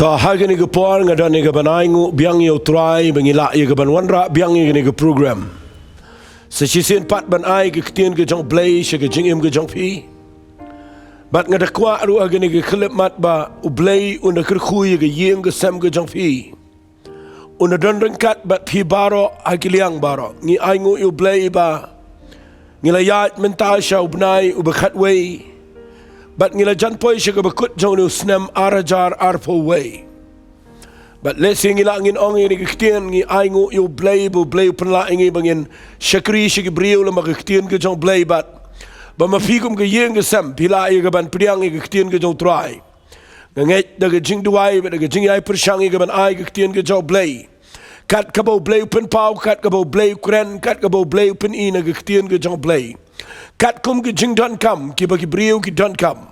Ta hagi ni gepor ngadan ni gaban aingu biang yo try bangila ye gaban wanra biang ye ni program. Sesisin pat ban ai ke ketien ke jong Blei se ke jing im ke Jongphi. Bat ngada kwa ru agi ni ke klip mat ba u Blei una kerkhui ke yeng ke sem ke Jongphi. Una don rengkat bat pi baro agi liang baro. Ngi aingu yo Blei ba ngila yat mental sha ubnai u bekat wei. But ngila janpoy siya kabakut jong ni usnem arajar arpo way. But let's say ngila ngin ong ni kiktian ngi aingu yo Blei bu Blei penla ingi bangin syakri siya kibriyo lama kiktian ke jong Blei bat. Ba mafikum ke yeng ke sem pila iya gaban priang ngi kiktian ke jong try. Ngangit daga jing duwai ba daga jing ay persyangi gaban ay kiktian ke jong Blei. Kat kabaw Blei pen pau, kat kabaw Blei kren, kat kabaw Blei pen ina kiktian ke jong Blei. Kat kum ke jing don kam, ki bagi beriu ki don kam.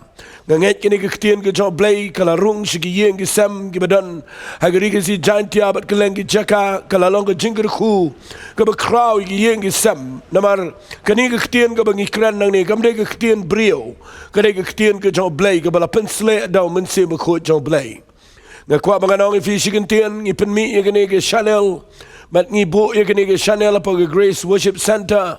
Nganget kini ke ketien ke jong Blei, kala rung sigi yeng ke sem ki badan. Hagari ke si jantia bat keleng ki jaka, kala long ke jing ke khu, ke bakrau ki yeng ke sem. Namar, kini ke ketien ke bangi keren nang ni, kamde ke ketien beriu. Kade ke ketien ke jong Blei, ke bala pensle daw mensi makut jong Blei. Ngakwa banganong ifi sigentien, ngipen mi ye kini ke Chanel, mat ngibu ye kini ke Chanel apa ke Grace Worship Center.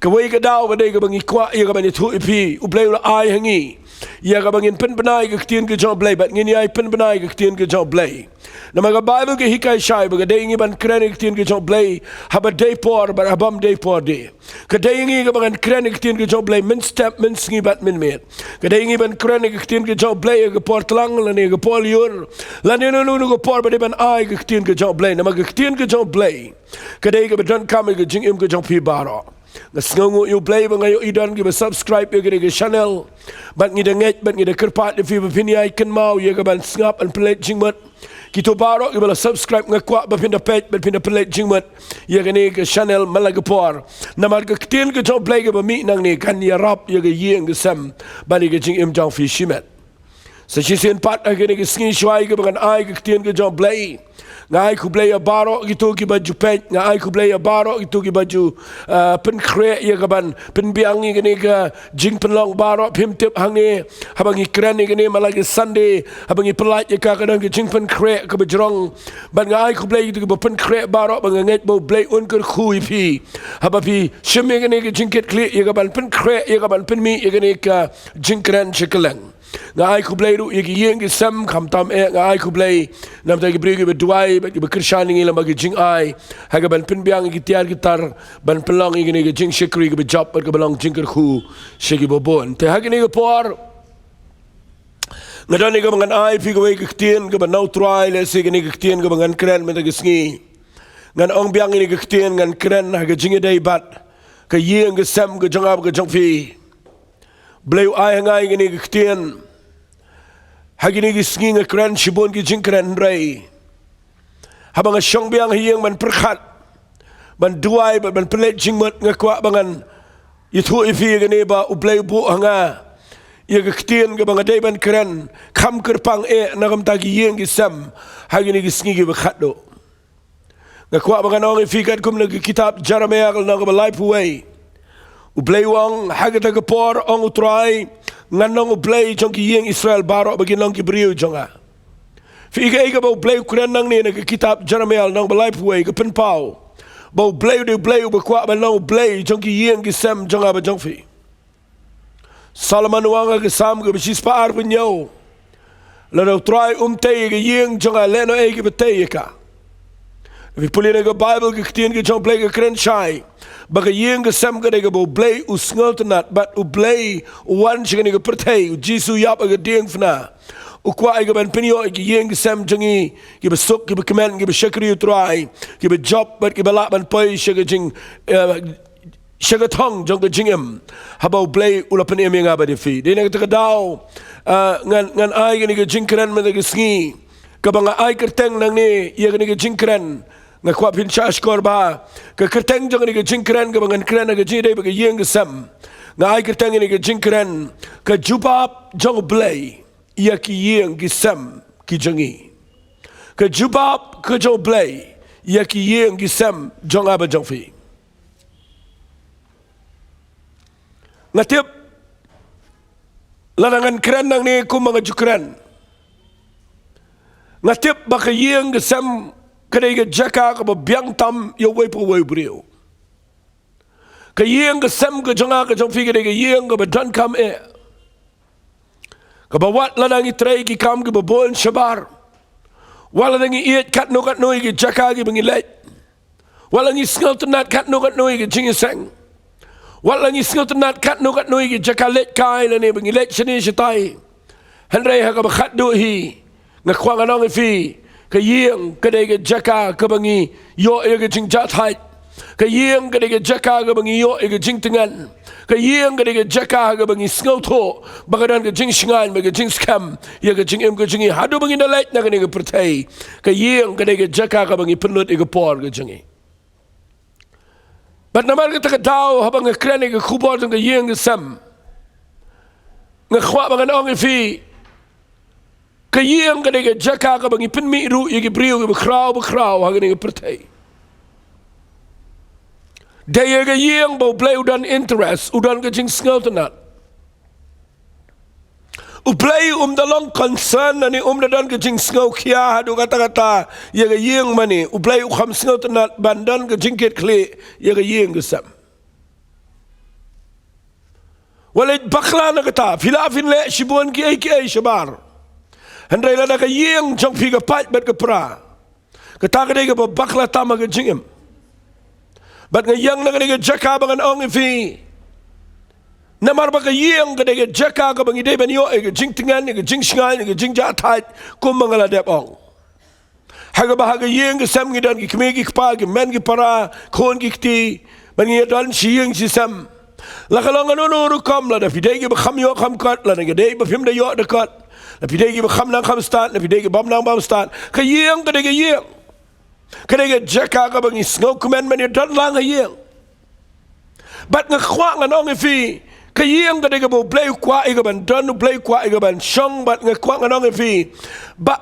Kawai ke daw badai ke bangi kwa ia ke bangi tu ipi u Blei ula ai hangi ia ke bangin pen benai ke ketien ke jong Blei bat ngini ai pen benai ke ketien ke jong Blei nama ke Bible ke hikai syai baga dai ingi ban keren ke ketien ke jong Blei haba dai por bar habam dai por de ke dai ingi ke bangan keren ke ketien ke jong Blei min step min sngi bat min met ke dai ingi ban keren ke ketien ke jong Blei ke por tlang lan ke por liur lan no ke por badai ban ai ke ketien ke jong Blei nama ke ketien ke jong Blei ke dai ke badan kam ke jing im ke Jongphi baro ngasngongo yo Blei ba ngayo idan gi subscribe yo ge channel bat ngi de nget bat ngi de kerpat de fi bini ai ken mau ye ga ban snap and plate jingmat kito baro gi bala subscribe ngakwa ba pinda page bat pinda plate jingmat ye ge channel malagapor namar ge tin ge jong Blei ge ba mi nang ni kan ya rap ye ge yeng ge sam ba ni ge jing im Jongphi shimet sa chisen pat ge ge sngi shwai ge ban ai ge tin ge jong Blei ngai ku Blei baro gitu ki baju pet ngai ku Blei baro gitu ki baju pen kre ya gaban pen biangi gini ke jing penlong baro pim tip hangi habangi keren gini malagi Sunday habangi pelat ya kadang ke jing pen kre ke bajrong ban ngai ku Blei gitu ki pen kre baro banganget bo Blei un ker khui pi habapi shime gini ke jingket kli ya gaban pen kre ya gaban pen mi ya gini ke jing keren chikeleng ngai ku Blei ru yegi yeng ge sam kam tam ngai ku Blei nam ta ge brigi be duai be krishan ngi lama ge jing ai ha ge ban pin biang ge tiar gitar ban pelong ge ge jing shikri ge be job ge belong jing ker khu shigi bobon te ha ge ge por ngadani ge bangan ai fi ge ge tien ge ban no try le se ge ge tien ge bangan kren me ge sngi ngan ong biang ge ge tien ngan kren ha ge jing dei bat ke yeng ge sam ge jong ab ge Jongphi Blei ai ngai ge ge tien hagini gi sngi nga kren shibon gi jing kren rei habang shong biang hieng man perkhat ban duai ban pelet jing mat nga kwa bangan itu ifi gani ba u Blei bu hanga ye gi ktien ga bang dei ban kren kham kerpang nagam ta gi yeng gi sam hagini gi sngi gi bekhat do nga kwa bangan ong ifi kat kum gi kitab Jeremiah na ga life way u Blei wang hagata ga por ong utrai nganong u Blei jong ki yeng Israel baro bagi nong ki beriu jonga fi ga ba Blei kren nang ni na kitab Jeremiah nong ba life way ga pen pau ba Blei de Blei ba kwa ba nong Blei jong ki yeng ki sem jonga ba Jongphi Solomon wanga ga sam ga bisis pa ar bunyo la do try te ga yeng jonga leno e ga bete ka vi pulina ga Bible ga ktien ga jong Blei ga kren shai baga yeng ga sam ga de ga bo Blei u sngeltenat bat u Blei wan chini ga pertei u jisu yap ga ding fna u kwa ga ban pinyo ga yeng ga sam jangi ga besuk ga kemen ga shakri u try ga job bat ga bala ban pai shaga jing shaga thong jong ga jingem haba Blei u la pen em nga ba de fi de na ga daw ngan ai ga ni ga jing kren ma ga sngi ka banga ai kerteng nang ni ye ga ni ga jing kren nga kwa pin chash korba ka kerteng jong ni ga jing kren ga bangan kren ga jide ba ga yeng ga sam nga ai kerteng ni ga jing kren ka Jubab jong Blei ya ki yeng gi sam ki jongi ka Jubab ka jong Blei ya ki yeng gi sam jong aba Jongphi ngatip lanangan kren nang ni ku mga jukren ngatip baka Iing ke sem kadai ke jaka ke biang tam yo wei po wei brio ke Iing ke sem ke jonga ke Jongphi kadai ke Iing ke bedan kam ke bawat ladang itrai ki kam ke babon shabar wala dangi iet kat no ke jaka ke bengilet wala ngi sngal tenat kat no ke jingiseng wala ngi sngal tenat kat no ke jaka let kai la ne bengilet shani shitai henrei ha ka bakhat do hi ngakwang anong fi ke Iing kadai ke jaka ke bangi yo ke jing jat hai ke Iing kadai ke jaka ke bangi yo ke jing tengan ke Iing kadai ke jaka ke bangi sngal tho bagadan ke jing shingan ke jing scam ya ke jing em ke jingi hadu bangi na lait na ke pertai ke Iing kadai ke jaka ke bangi penut ke por ke jingi bat namar ke tak tahu habang ke kren ke khubor ke Iing ke sam ngakwa bangan ong fi ke Iing kadai ke jaka ke bangi penmi ru ye ke brio ke bekrau ha ke pertai daya ke Iing bau Blei udan interest udan ke jing sngal tenat Blei dalong concern ani dadan ke jing sngal kia hadu kata ye ke Iing mani Blei kham sngal tenat bandan ke jing ket kle ye ke Iing ke sam walid bakla na kata filafin le shibon ki ai shabar handai la ke Iing Jongphi ke pat bat ke pra kata ke ke bakla tama ke jingem bat ngayang na ke jaka bangan ong fi namar ba ke Iing ke jaka ke bangi de banyo ke jing tingan ke jing shingal ke jing jatai kum mangala dep ong haga ba ke Iing ke sam ngidan ki kme ki pa ki men ki para khon ki ti bangi dan Iing si sam la kalong no ru kam la da fidei ke kham yo kham kat la ne de ba phim de yo de kat la fidei ke kham nang kham start la fidei ke bam nang bam start ke Iing ke Iing kadai ke jaka ka bangi sngo kumen mani dan lang Iing bat ngakwa nganong fi ke Iing kadai ke Blei kwa i ke ban dan Blei kwa i ke ban shong bat ngakwa nganong fi ba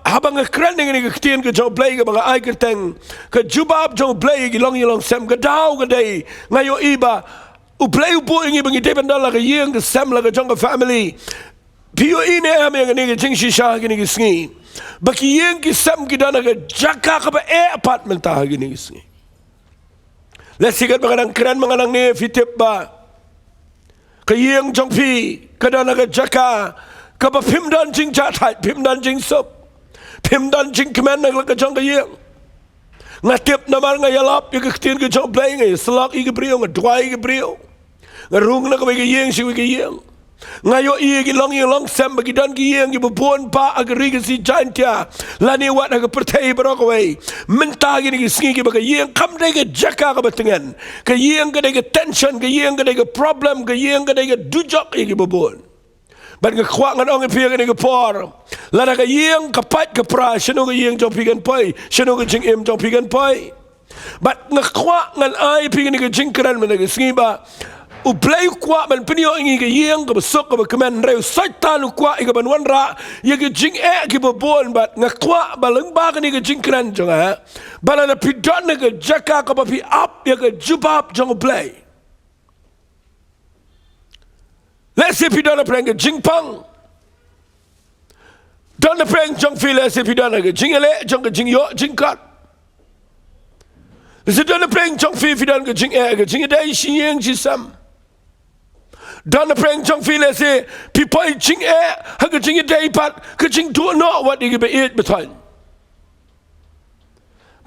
habang ngakren ni ke tien ke jo Blei ke bang ai ke teng ke Jubab jo Blei ke long sem ke dau kadai ngayo iba Blei bu ingi bangi de ban dan la ke Iing ke sem la ke jong family Pio ini ame yang ni jing shisha gini gisngi. Baki Iing ki sam ki dana ke jaka ke ba apartment ta gini gisngi. Lesikat mengenang keren mengenang ni fitip ba. Ke Iing Jongphi ke dana ke jaka ke ba pimdan jing jatai pimdan jing sop. Pimdan jing kemen nak ke jong ke Iing. Ngatip namar ngayalap ya ke ketin ke jong Blei ngay selak i ke brio ngadwai ke brio. Ngarung nak ke Iing si ke Iing. Ngayo Iing long sem bagi dan Iing bebon pa agri ke si jantia lani wat ke pertai berokoi mentah gini singi ke bagi Iing kam dai ke jaka ke betengan ke Iing ke dai ke tension ke Iing ke dai ke problem ke Iing ke dai ke dujok ke bebon ban ke kwak ngan ong pi ke ke por lana ke Iing ke pat ke pra sheno ke Iing Jongphi kan pai sheno ke jing em Jongphi kan pai bat ngkwak ngan ai pi ke jing kran men ke singi ba Blei kwa man penio ingi ke Iing ke besok ke kemen reu saitan kwa ke ban wanra ye ke jing ke bebon bat ngakwa baleng ba ke ni ke jing kran jonga balana pidon ke jaka ke pi up ye ke Jubab jong Blei lesi pidon preng ke jing pang don preng Jongphi lesi pidon ke jing ele jong ke jing yo jing kat lesi don preng Jongphi pidon ke jing dai shi Iing ji sam dan preng Jongphi le se pipai jing ha ke jing dai pat ke jing do no what you be it betul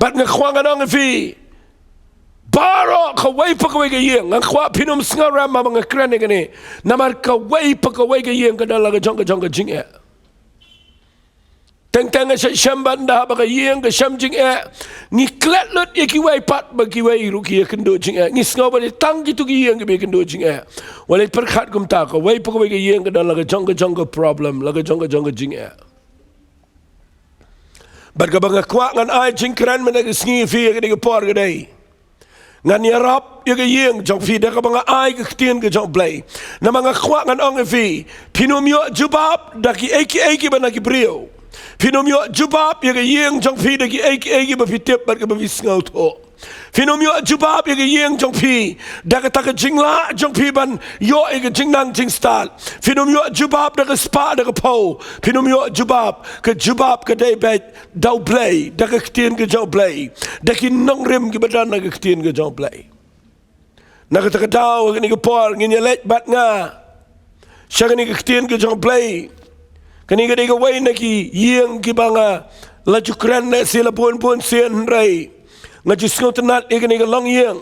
bat ngakwang anong fi baro ka wai pa ka wai ke Iing ngakwa pinum sngaram ma bang kren ne namar ka wai pa ka wai ke Iing ka dala ke jong ke jing teng sa shamban da ba ka Iing ke sham jing ni klet lut ye ki wai pat ba ki wai ru ki kendo jing ni sngo ba tang ki tu ki Iing ke be kendo jing wale perkhat kum ta ka wai pa ka wai ke Iing ke dala ke jong ke problem la ke jong ke jing bat ka bang kwa ngan ai jing kran men ke sngi fi ke por ke dai ngan yarap ye ke Iing Jongphi da ka bang ai ke tien ke jong Blei na mga kwa ngan ong fi pinumyo Jubab da ki eki ba na ki brio Pinumyo Jubab ye ke Iing Jongphi da ki eki ba fitip bat ke ba visngau tho Finum yo Jubab ye Iing Jongphi daga taka jingla Jongphi ban yo ye jing nang jing start. Finum yo Jubab daga spa daga po. Finum yo Jubab ke day bet dau Blei daga ktien ke jong Blei. Daki nongrim ke badan daga ktien ke jong Blei. Naga taka dau ke ni ke por ngin ye let bat nga. Syaga ni ke ktien ke jong Blei. Kani ke dega way naki Iing ki banga laju keren na sila pun sien rai. Ngaji sngotenat ikani ke long Iing.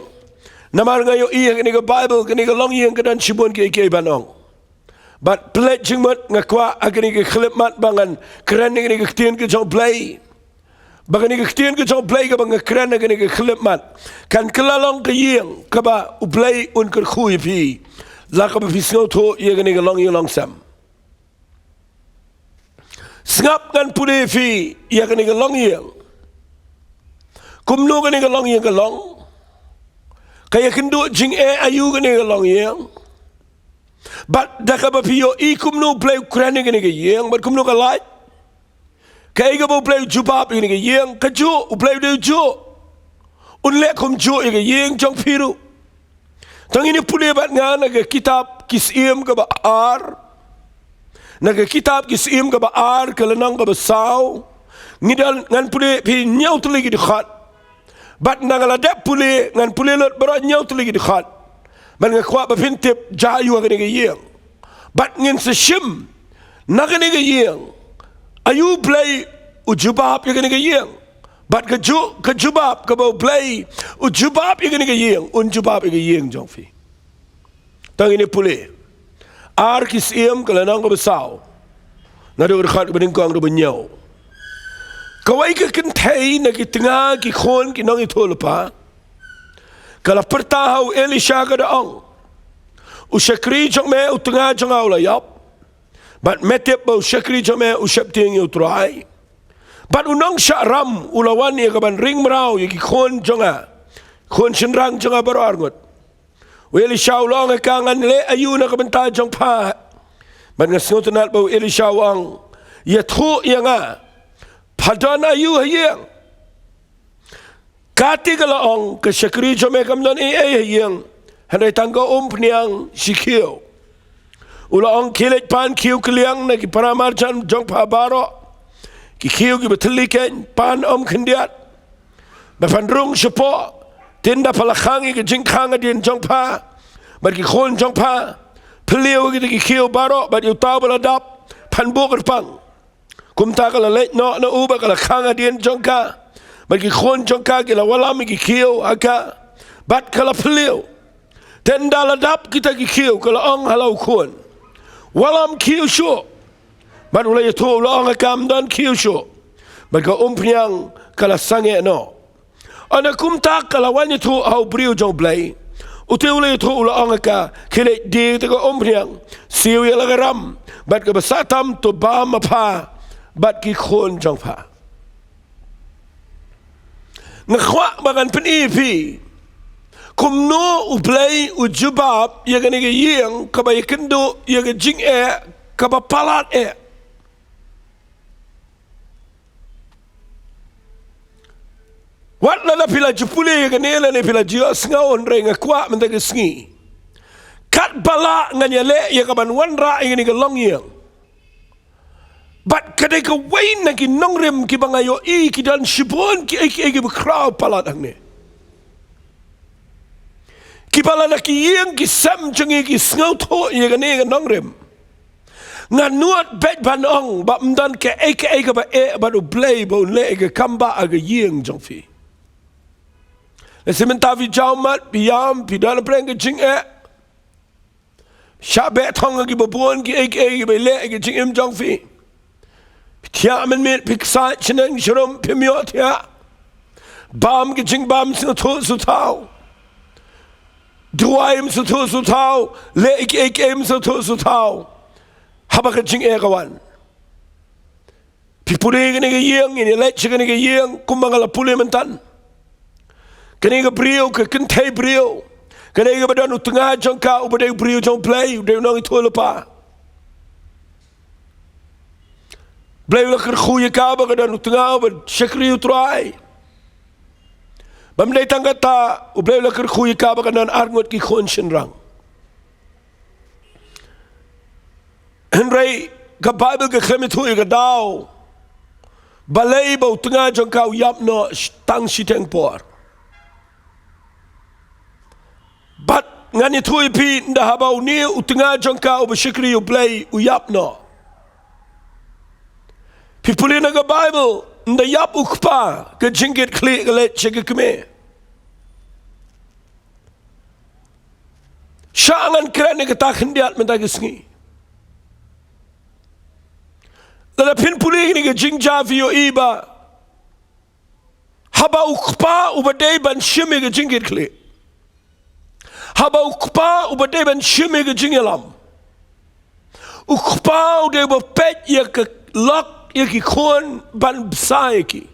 Namar ngayo Iing ke Bible kani ke long Iing ke dan shibun ke banong. But pelet jingmat ngakwa akani ke khilmat bangan keren ikani ke ktien ke jong Blei. Bagani ke ktien ke jong Blei ke banga keren ikani ke khilmat. Kan kelalong ke Iing ke ba u Blei un ke khui pi. La ke ba pisngoto ikani ke long Iing long sam. Sngap kan pudi fi ia kani ke long Iing. Kumnu kani ke long Iing ke long. Kaya kendu jing ayu kani ke long Iing. But daka ba piyo kumnu Blei Ukraine kani ke Iing, but kumnu ke light. Kaya ke ba Blei Jubab kani ke Iing, kaju Blei de ju. Unle kum ju ke Iing Jongphi ru. Tang ini pudi bat ngana ke kitab kisim ke ba ar. Naga kitab kisim ke baar ke lenang ke besau ngidal ngan pule pi nyau teligi di khat bat nangala dep pule ngan pule lot berat nyau teligi di khat man ngakwa ba pintip jayu ke ni Iing bat ngin seshim naga ni Iing ayu Blei ujubab ke ni Iing bat ke jubab ke ba Blei ujubab ke ni Iing unjubab ke Iing Jongphi tang ini pule ar kisim kalau nang besau nado berkat berdengkang do benyau kawai ke kentai na ki tengah ki khon ki nang itu lepa kalau pertahau Elisha ke daong usyakri jong me utengah jong au layap bat metep bau syakri jong me usyap ting yu trai bat unang syakram ulawan ye kaban ring merau ye ki khon jonga khon senrang jonga barar ngot Elisha ulang kangan le ayu na kabenta jong pa. Man ngasngot nat bau Elisha wang ye thu yang a. Padan ayu hayang. Kati kala ong ke syakri jome kamdan hayang. Handai tangga pniang sikio. Ula ong kilet pan kiu keliang na ki paramarjan jong pa baro. Ki kiu ki beteliken pan kendiat. Bafandrung sepo. Tinda palakhangi ke jingkhanga din jongpa bat ki khon jongpa peliu ki kiu baro bat yu tau baladap panbu kerpang kumta kala let no na uba kala khanga din jongka bat ki khon jongka ki la walam ki kiu aka bat kala peliu tenda ladap kita ki kiu kala ong halau khon walam kiu shu bat ulai tu ula ong akam dan kiu shu bat ka umpiang kala sange no ana kumtak kalawan itu au brio jong Blei uteule itu ula angka kile di te ko ompriang siu ya lagaram bat ke besatam to ba mapa bat ki khon jong pha ngkhwa bagan penipi kumno u Blei u Jubab ya gani ge Iing ka ba kendo ya ge jing ka ba palat Wat lala pila jupule ke nela ne pila jio ngaon renga kwa mentega sngi. Kat bala nganyale ya kaban wanra ingini ke long Iing. Bat kadai ke wain na ki nongrem ki bangayo ki dan shibon ki eki bekrau palat hangne. Ki bala na ki Iing ki sam jengi ki ngau to ya ke ne ke nongrem. Nganuat bet banong ba mdan ke eki ba ba do Blei ba le ke kamba aga Iing Jongphi. Sementara vi jaumat biam pidana preng ke jing Syabe tong ki babon ki ki bele ki jing Jongphi. Tia men mit piksa cheneng shrom pimiot ya. Bam ki jing bam su tau. Duaim su tau le ki su tau. Haba ke jing kawan. Pipure ni ke Iing ni le chike ni ke Iing kumbangala pule mentan. Kani ke brio ke kentai brio. Kani ke badan utengah jongka ubade brio jong Blei ude nang itu lepa. Blei la ker khuye ka ba badan utengah ubad syakri utrai. Bamdai tanggata ublay lakar kuy ka bakanan arngot ki khonshin rang. Henry ka Bible ka klemit huy ka daw. Balay ba utanga jong ka uyap no tang siteng por. But ngani tuy pi nda habaw ni utanga jong ka ubashikri ublay uyap no. Pipuli na ka Bible nda yap ukpa ka jingit kli ka let chika kame. Siya ang kren ni katakindiat mentagisngi. Lala pinpuli ni ka Jingjavi o iba. Haba ukpa ubaday ban shimi ka jingit kli. Haba ukpa ubaday ban shimi ka jingilam. Ukpa uday ba pet ya ka lok ya ki kon ban besay ki.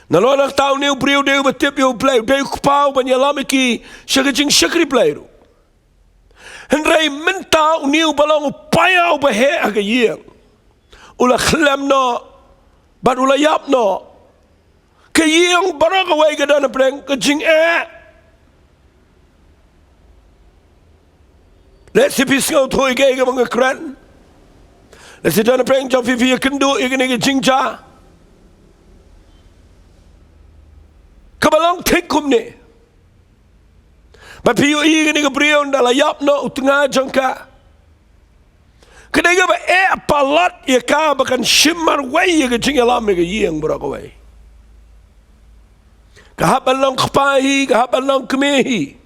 Nalonang tao niyo briyo dayo ba tip yo play. Dayo ukpa ban yalam ki siya ka jing shakri play ro. Henry minta niyo balang upaya ubahe aga yiyang. Ula klem no, but ula yap no. Kayang barang away ka na preng kajing Let's see pisngaw to igay ka mga kren. Let's see na preng Jongphi fiya kendo igay ka jing ja. Kabalang tikum ni. But piyo igay ka briyon dala yap no utanga jong ka. Kadang ba palat ya ka bakan shimar way ya kajing alam ya yiyang berakaway. Kahapan lang kapahi, kahapan lang kemehi.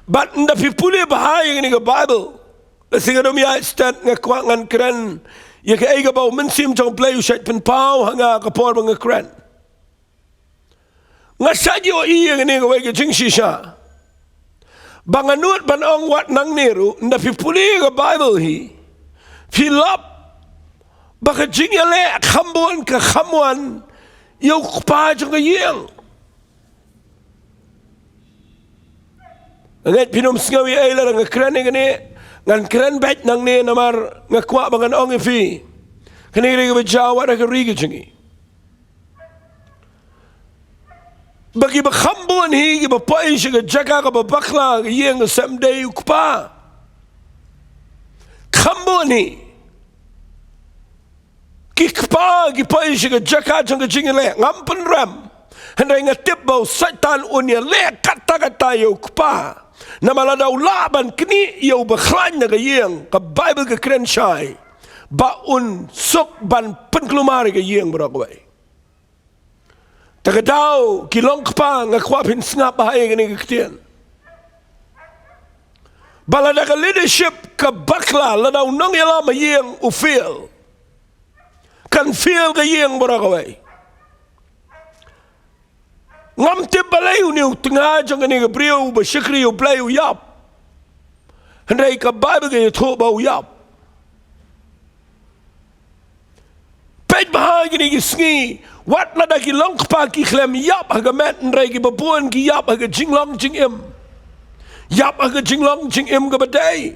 But nda pipuli bahaya ni ka Bible. Kasi kadang ya stat ngakwangan keren ya ka ega bau mensim jong Blei usait penpau hanga kapor mga keren. Ngasadyo iya ni ka way kajing shisha. Banganut banong wat nang niru nda pipuli ka Bible hi pilap baka jingyale khambuan ka khamwan yaw kpa jong ka yeng ngat pinom singawi ay la nga kren ngani ngan kren bet nang ni namar nga kwa bangan ong ifi kani ri ka jawa ra ka ri ka jingi bagi ba khambuan hi ki ba pai shiga jaka ka ba bakla yeng someday ukpa khambuan hi ki kpa ki pai shiga jaka jang ka jingile ngampen ram henday ngatip bau satan unya le kata yo ukpa na maladaw laban kini yo bakhlan na ka yeng ka Bible ka kren shai ba un sok ban penklumari ka yeng berakway Tagadaw, kilong pa nga kwapin snap bahaya gani kitian. Balada ka leadership ka bakla ladaw nang yala mayeng ufil. Kan feel ka yeng barakaway. Ngam te balay uniw tengah jang gani ka briyo ba shikri ublay uyap. Henday ka Bible ka yuto ba uyap. Pet bahaya gani kisngi. Wat na daki long pa ki klem yap haga met nray ki babuan ki yap haga jinglong jingim. Yap haga jinglong jingim ka baday.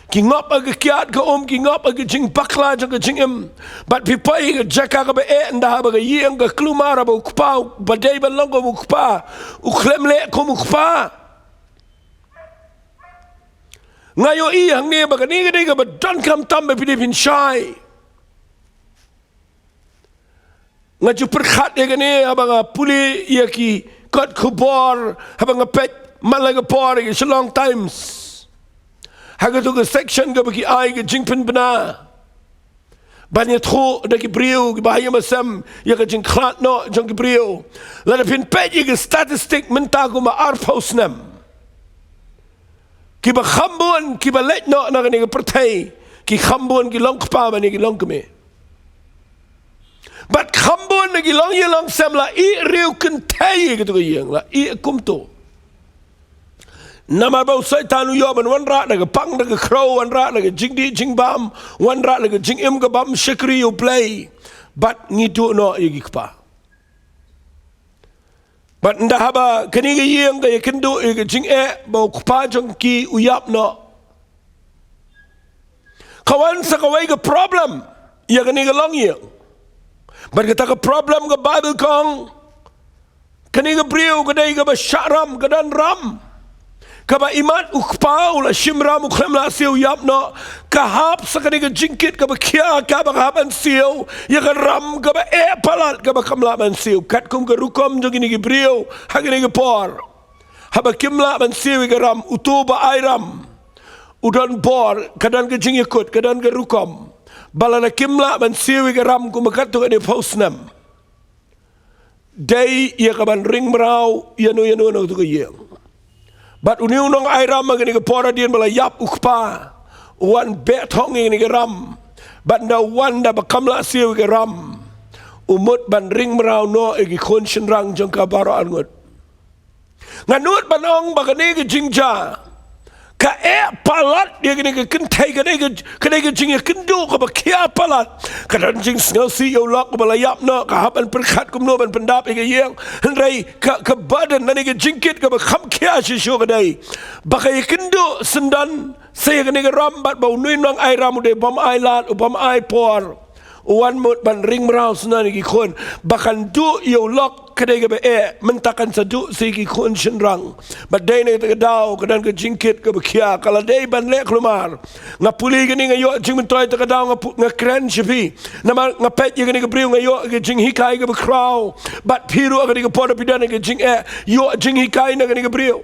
Ki ngop haga kiat ka ki ngop haga jing bakla haga jingim. Bat pipay haga jaka ka ba nda haga yiyang ka klumara ba ukpa baday ba long ka ukpa. Uklem le ko ukpa. Ngayo iyang ni baga ni ka ba don kam tambe Pilipin shy. Ngaju perkhat ya gani abang puli ya ki kot kubor abang pet malaga por ya long times haga tu ke section ke bagi ai ke jingpen bena banyak tho da ki brio ki bahaya masam ya ke jing khat no jong ki brio la pin pet ya ke statistik menta ko ma arpos nam ki ba khambon ki ba let no na ni ke pertai ki khambon ki long kpa ba ni ki long keme But kambon lagi long ye long sem la I riu kentai gitu ke yang la I kumto. Nama bau saitan yo ban wan rat lagi pang lagi crow wan rat lagi jing di jing bam wan rat lagi jing im ke bam shikri yo Blei. But ngitu no ye gikpa. But nda haba kini ke yang ke kendo ye jing bau kupa jong ki uyap no. Kawan sa kawai ke problem ya kini ke long ye. But kita ke problem ke Bible kong kani ke brio kadai ke basyaram kadan ram kaba imat ukpau la shimram uklem la siu yap no kahap sakani ke jingkit kaba kia kaba kahapan siu ya ke ram kaba palat kaba kamla ban siu kat kum ke rukom jong ini ke brio hagini ke por haba kimla ban siu ke ram utuba airam udan por kadan ke jingikut kadan ke rukom balana kimla ban siu ke ram kumakat tu ke posnam day ia kaban ring merau yanu no tu ke yang but uniu nong airam magani ke pora dien bala yap ukpa one bet honging ni ke ram but no one da bakamla siu ke ram umut ban ring merau no egi konshin rang jong ka baro angut nganut banong bagani ke jingja ka palat dia kini ke kentai kini ke jing kendu ka bakia palat kadan jing snau si yo lok bala yap no ka hapan perkat kum no ban pendap ke yang hendrai ka badan nani ke jingkit ka bakam kia si syo kadai bakai kendu sendan saya kini ke rambat bau nui nang ai ramu de bam ai lat bam ai por wan mut ban ring merau senani ki kon bakan du yo lok kadai ke be mentakan sadu si ki kon shenrang badai ne ke dau kadan ke jingkit ke bekia kala dei ban le klumar ngapuli ke ni ngayo jing mentoi te dau ngakren shipi nama ngapet ye ke briu ngayo ke jing hikai ke bekrau bat piru ke ke poda pidan ke jing yo jing hikai na ke briu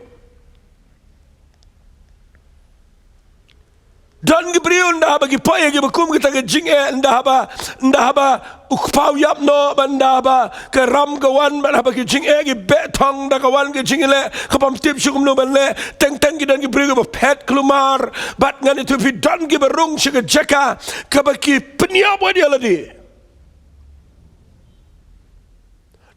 dan Gabriel ndah bagi paya ke bekum kita ke jing ndah ba ukpau yap no ndah ba ke ram kawan ndah ba ke jing ke betong dah kawan ke jing le ke pam tip syukum no ban le teng dan Gabriel ke pet kelumar bat ngan itu fi dan ke berung syke jaka ke bagi peniap dia ladi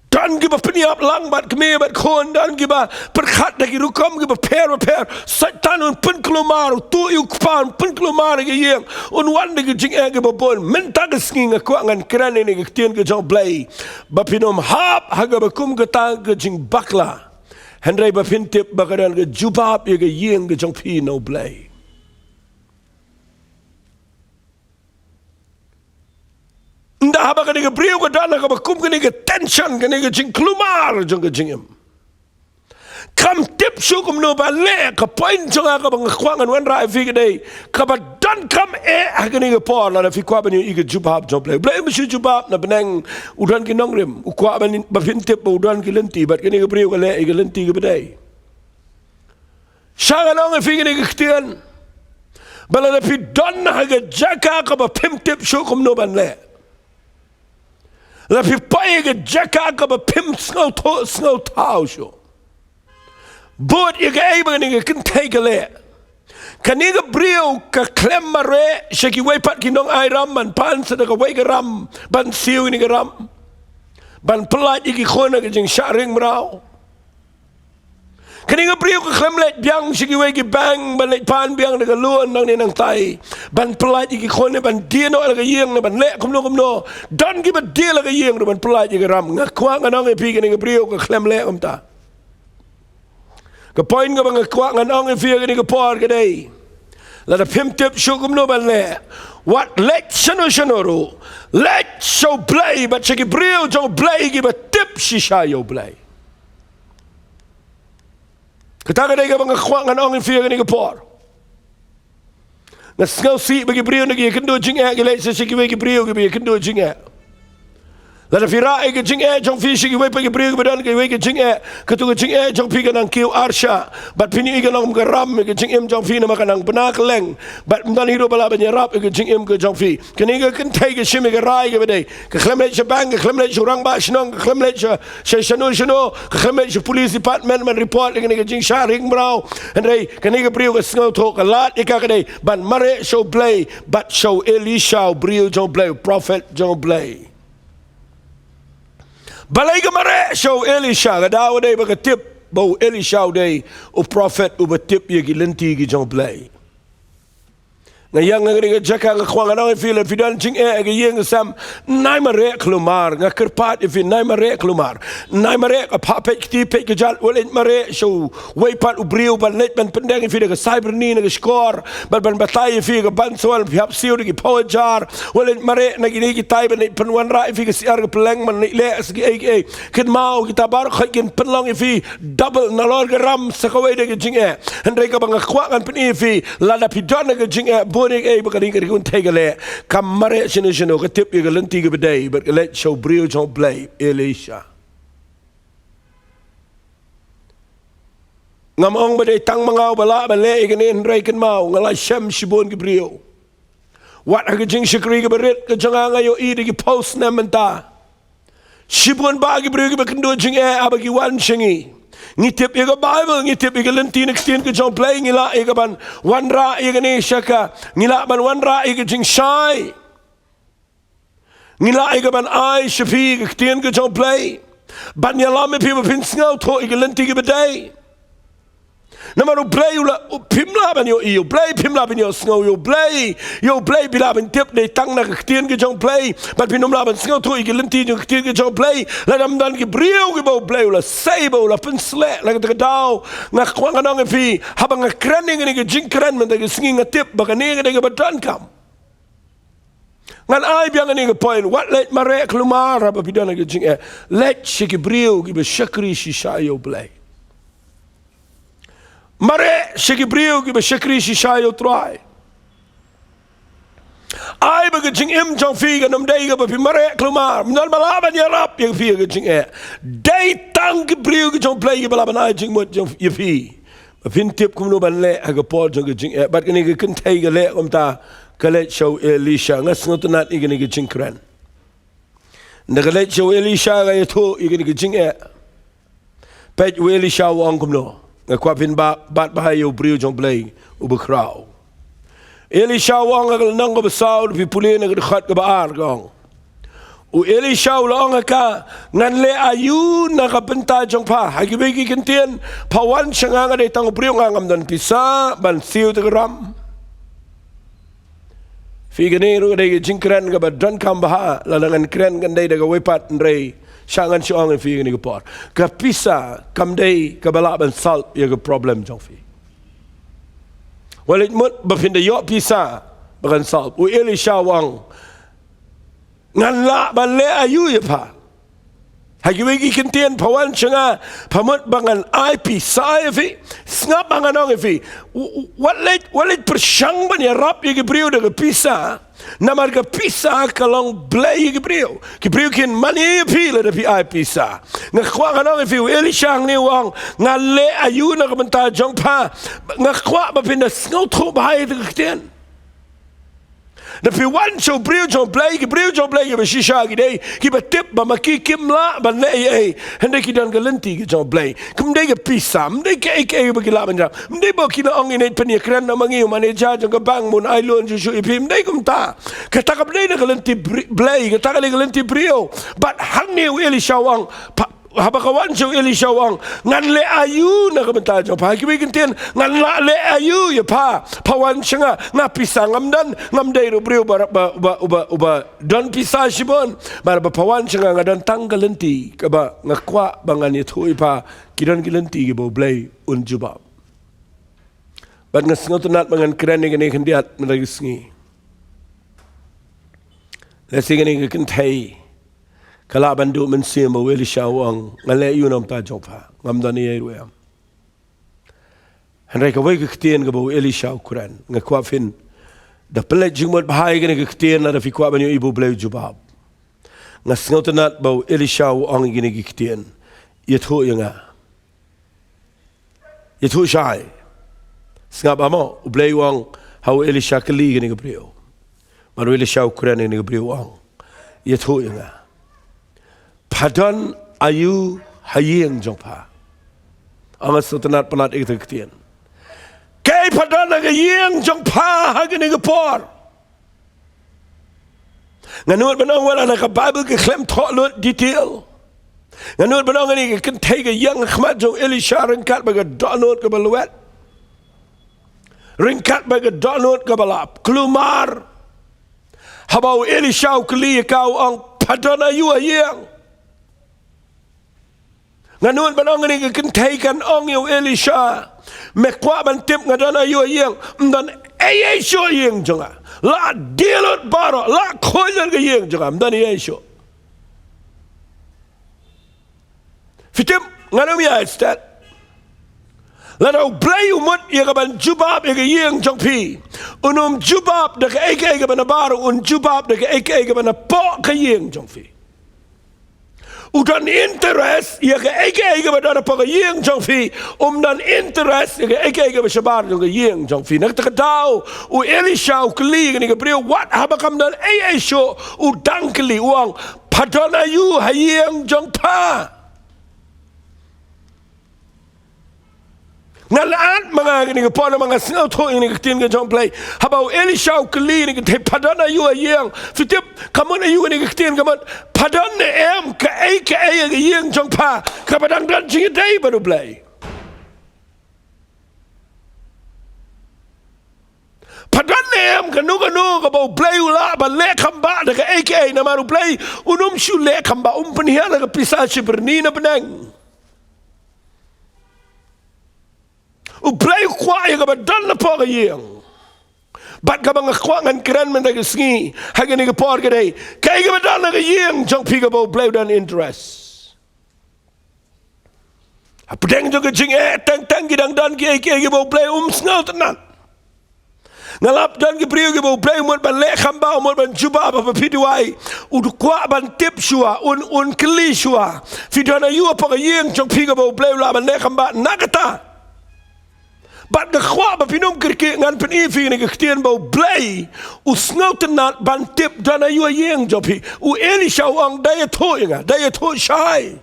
dan kita peniap lang bat keme bat kon dan kita perkat lagi rukom kita per setan un pun kelumar tu ukpan pun kelumar ke yang un wan de jing ke bol menta ke sking aku ngan kran ini ke tien ke jong Blei bapinom hap haga bakum ke ta ke jing bakla hendrai bapintip bakadan ke Jubab ye ke Iing Jongphi no Blei ndah ba kani ke brio ke dana ka bakum kani ke tension kani ke jing klumar jong ke jingem kam tip syukum no ba le ka point jong ka bang kwangan wan ra fi ke dei ka ba dan kam kani ke por la fi kwa ban ige Jubab jong Blei mesti Jubab na benang udan ki nongrem ukwa ban ba fin tip udan ki lenti bat kani ke brio ke le ige lenti ke bedai sanga nong fi kani ke ktian bala fi don ha ke jaka ka ba pim tip syukum no ban le Lapi paya ke jaka ka ba pim snau tau syo. Bud ye ke ai ba ni ke kentai ke le. Kani ke brio ka klem mare shaki wai pat ki nong ai ram man pan sa ka wai ke ram ban siu ni ke ram. Ban pelat ye ki khona ke jing sharing merau. Kani ke brio ka klem let biang shaki wai ki bang ban let pan biang de ka luon nang ni nang tai. Ban pelat ye ki khona ban dia no ke Iing ban le kum no dan ki ba dia la ke Iing ban pelat ye ke ram ngakwa nganong e pi kani ke brio ka klem le ta. Ke point ke bang ngakwa nganong e fi kani ke por ke dei. La da pim tip syukum no ban le. What let shano ro. Let show Blei but shaki brio jong Blei ki ba tip shisha yo Blei. Kataga dai ka bang ngakwa nganong e fi kani ke por. Ngau si bagi brio nagi kendo jing ke le se shiki we ki brio ke be kendo jing la fira ke jing jong fi shiki we bagi brio ke badan ke we ke jing ke tu ke jing jong fi kanang kiu arsha bat pini ke nang garam ke jing jong fi na makanang benak leng bat mdan hiro bala banyarap ke jing ke jong fi kini ke kentai ke shimi ke rai ke bade ke khlemlet bang ke khlemlet rang ba shnong ke khlemlet shano ke khlemlet police department man report ke jing sharing brau andai kini ke brio ke sngo to ke lat ke dei ban mare show Blei but show Elisha brio jong Blei prophet jong Blei balai ke mare show Elisha ke daw dei ba ke tip bau Elisha dei o prophet u ba tip ye ki lenti ki jong Blei ngayang ngari jaka ngkwang anong feel fidan jing ngayang sam nai mare klumar ngakerpat if nai mare klumar nai mare apapet ti pet kejal walin mare show way pat ubriu ban let ban pendeng if de cyber ni na score ban batay if ga ban soal hap siu de power jar walin mare na gini kitai ban penwan ra if ga siar ga peleng man le sgi kin mau kita bar khakin penlong if double na lor ga ram sakawai de jing hendai ka bang kwang an pen if lada pidan ga jing boring bakari kari kun tegale kamare sinu ketip ye galanti ke bedai but let show brio jong Blei Elisha ngamong bedai tang mangau bala bale igane rai kan mau ngalai sham shibon ke brio wat ha jing shikri ke berit ke janga ngayo i de post na menta shibon ba ke brio ke bekendo jing abagi wan shingi ngitip ega Bible ngitip ega lentin extend ke jong Blei ngila ega ban wanra ega ne shaka ngila ban wanra ega jing shai ngila ega ban ai shafi extend ke jong Blei ban yala me pi pin snau to ega lenti ke bedai namaru Blei ula pimla ban yo Blei pimla ban yo snau yo Blei bila ban tip de tang na extend ke jong Blei ban pinom la ban snau to ega lenti ke extend ke jong Blei la dam dan ke brio ke bo Blei ula sable ula pensle la ke dau ngak kwang anong fi habang krenning ni ke jing kren man de singi ngatip bakane ke badan kam ngan ai biang ni ke point what let mare klumar apa bidana ke jing let shiki brio ke be shakri shisha yo Blei mare shiki brio ke be shakri shisha yo try ai ba ke jing Iing Jongphi ke nam dai ke ba mare klumar mnal malaban ya rap ye fi ke jing dai tang ke brio ke jong Blei ke balaban ai jing mot jong ye fi ba fin tip kum no ban le ha ke pol jong ke jing bat ke ni ke kan thai ke le om ta ke le show Elisha ngas ngot nat i ke ni ke jing kren na ke le show Elisha ga ye to i ke ni ke jing pet Elisha wang kum no ngakwa fin ba bat ba yo brio jong Blei u be krau Elisha wang ngal nang go besau pi pulin ngal khat ke baar gong u Elisha long ka ngan le ayu na ka penta jong pha ha ki be ki kentien pawan changa de tang brio ngam dan pisa ban siu te ram fi gane ru de jing kren ga ba dan kam ba la ngan kren gan de ga wepat ndrei shangan chong fi gane ga por ka pisa kam de ka bala ban salt ye ga problem jong fi walit mut ba fin de yo pisa ban salt u Elisha wang ngan la ban le ayu ye pa hagi wegi kentien pawan changa pamut bangan IP sai fi snap bangan ong fi walit persyang ban ya rap ye brio de pisa namar ke pisa kalong Blei ke brio kin mani fi le de IP sa ngakwa ong fi Elisha ni wang ngan le ayu na ka jong pa ngakwa ba pin snau tho bai de kentien na pi wan show brio jong Blei ke be shisha ki dei ki ba tip ba maki kim la ba ne hende ki dan galenti ke jong Blei kum dei ke pisam dei ke ba ki la ban ja dei ba ki na ong ine pen ye kren na mangi manager jong ka bang mun ai lon ju ipim dei kum ta ka ta ka dei na galenti Blei ka ta ka galenti brio but hang ni Elisha wang haba kawan show Elisha wang ngan le ayu na ka jong pa ki be kentien ngan la le ayu ye pa pawan changa na pisang ngam dei ro brio ba don pisa shibon ba pawan changa ngadan tanggalenti ka ba ngakwa bangan ye thui pa kidan kilenti ke bo Blei un Jubab bat ngasngot nat bangan kren ni ne kendiat meragisngi lesi ni ke kentai kala bandu mensim bo Elisha wang ngale yu nam ta jong pa ngam dan ye ru yam henry ka wei ke tien ke bo Elisha Quran ngakwa fin da pelet jingmot bahai ke tien na fi kwa ban yo ibu Blei Jubab ngasngot nat bo Elisha wang gini ke tien ye tho yanga ye tho shai ngap amo Blei wang how Elisha kali gini ke brio maru Elisha Quran ni ke brio wang ye tho yanga padan ayu Iing Jongphi angat sotanat penat ikhtien kay padan ang Iing Jongphi hagin ng por nganut banong wala na ka Bible ke klem tholot detail nganut banong ni kan tega yang khmat jong Elisha rangkat baga donot ke baluet ringkat bagi donut kebalap kelumar habau Elisha keli kau ang padana yu yang nganun banong ni kentaikan ong yu Elisha mekwa ban tip ngadana yu yang dan Elisha yang jonga la dilot baro la khoilan ke yang jonga dan Elisha fitim nganum ya stat Lalu Blei umat ia kaban Jubab ia Iing Jongphi. Unum Jubab dekat eke kaban baru Jubab dekat eke kaban pok ke Iing Jongphi. Udan interest ia ke eke kaban ada pok ke Iing Jongphi. Dan interest ia ke eke kaban sebar ke Iing Jongphi. Nak tahu Elisha keli ni ke beliau wat habakam dan Elisha udang keli uang padana yu Iing Jongphi. Ngalaan mga kini po na mga singaw to ini ketin ke Jongphi habau Elisha keli ni ke padana yu yang fitip kamu na yu ni ketin kamu padana em ke Iing Jongphi kapadang dan jingi dai baru Blei padana em ke nu kabau Blei ula ba le kamba de ke na maru Blei unum shu le kamba penhian ke pisah berni na benang Blei kuat yang kebadan lepas yang, bat kabang kuat ngan keren mendaga sengi, hanya ni kepor kedai, kaya kebadan lagi yang Jongphi kabau Blei dan interest. Apa deng juga jing tang gidang dan kaya kabau Blei sengal tenan. Ngalap dan kepriu kabau Blei umur ban lek kambau umur ban Jubab apa piduai, udah kuat ban tip shua, keli shua, fidana yu apa yang Jongphi kabau Blei lah ban lek kambau nak kata. Bat de khwa ba pinum kirki ngan pen ifi ni ketian bau Blei usngau tenat ban tip dana yu Iing Jongphi Elisha ang daya to shai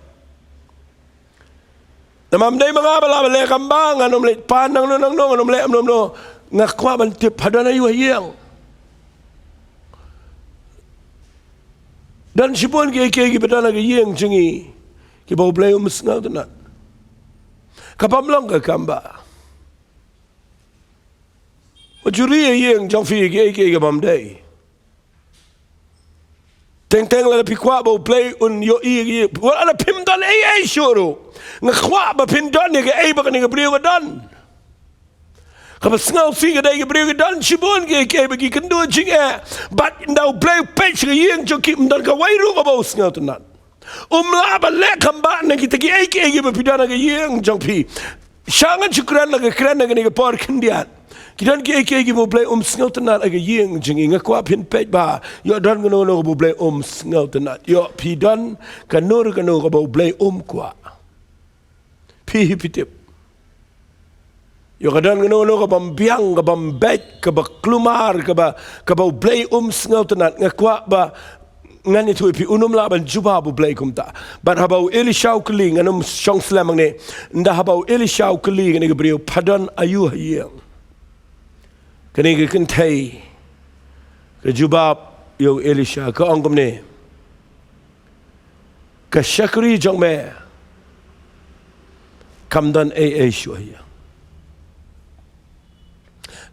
namam dai mga bala le kambang anom le panang no anom le no ngakwa ban tip padana yu Iing dan sipon ke badana ke Iing jingi ke bau Blei usngau tenat kapamlong ke kamba Juri Iing Jongphi ke bamdai. Teng la pikwa bau Blei yo wala pim dan shuru. Ngakwa ba pim dan ke ba ni brio dan. Kapa sngal si ke dai brio dan sibon ke bagi kendo jing bat ndau Blei page ke Iing Jongphi dan ka wairu ka bau sngal tenat. La ba le kamba na kita ke ba pidana ke Iing Jongphi. Syangan syukran la ke keren ke por kendiat. Kidan ke bau Blei sengal tenat aga Iing jingi ngakwa pin pej ba yo dan ngono bau Blei sengal tenat yo pidan kanur ka bau Blei kwa pi hipitip yo kadan ngono ka bambiang ka bambet ka baklumar ka bau Blei sengal tenat ngakwa ba ngan itu pi unum laban Jubab bau Blei kumta ban habau Elisha keli nganum syong slamang ne nda habau Elisha keli ngani brio padan ayu Iing kini ke kentai ke Jubab yo Elisha ke angkum ni ke syakri jong me kamdan shua ya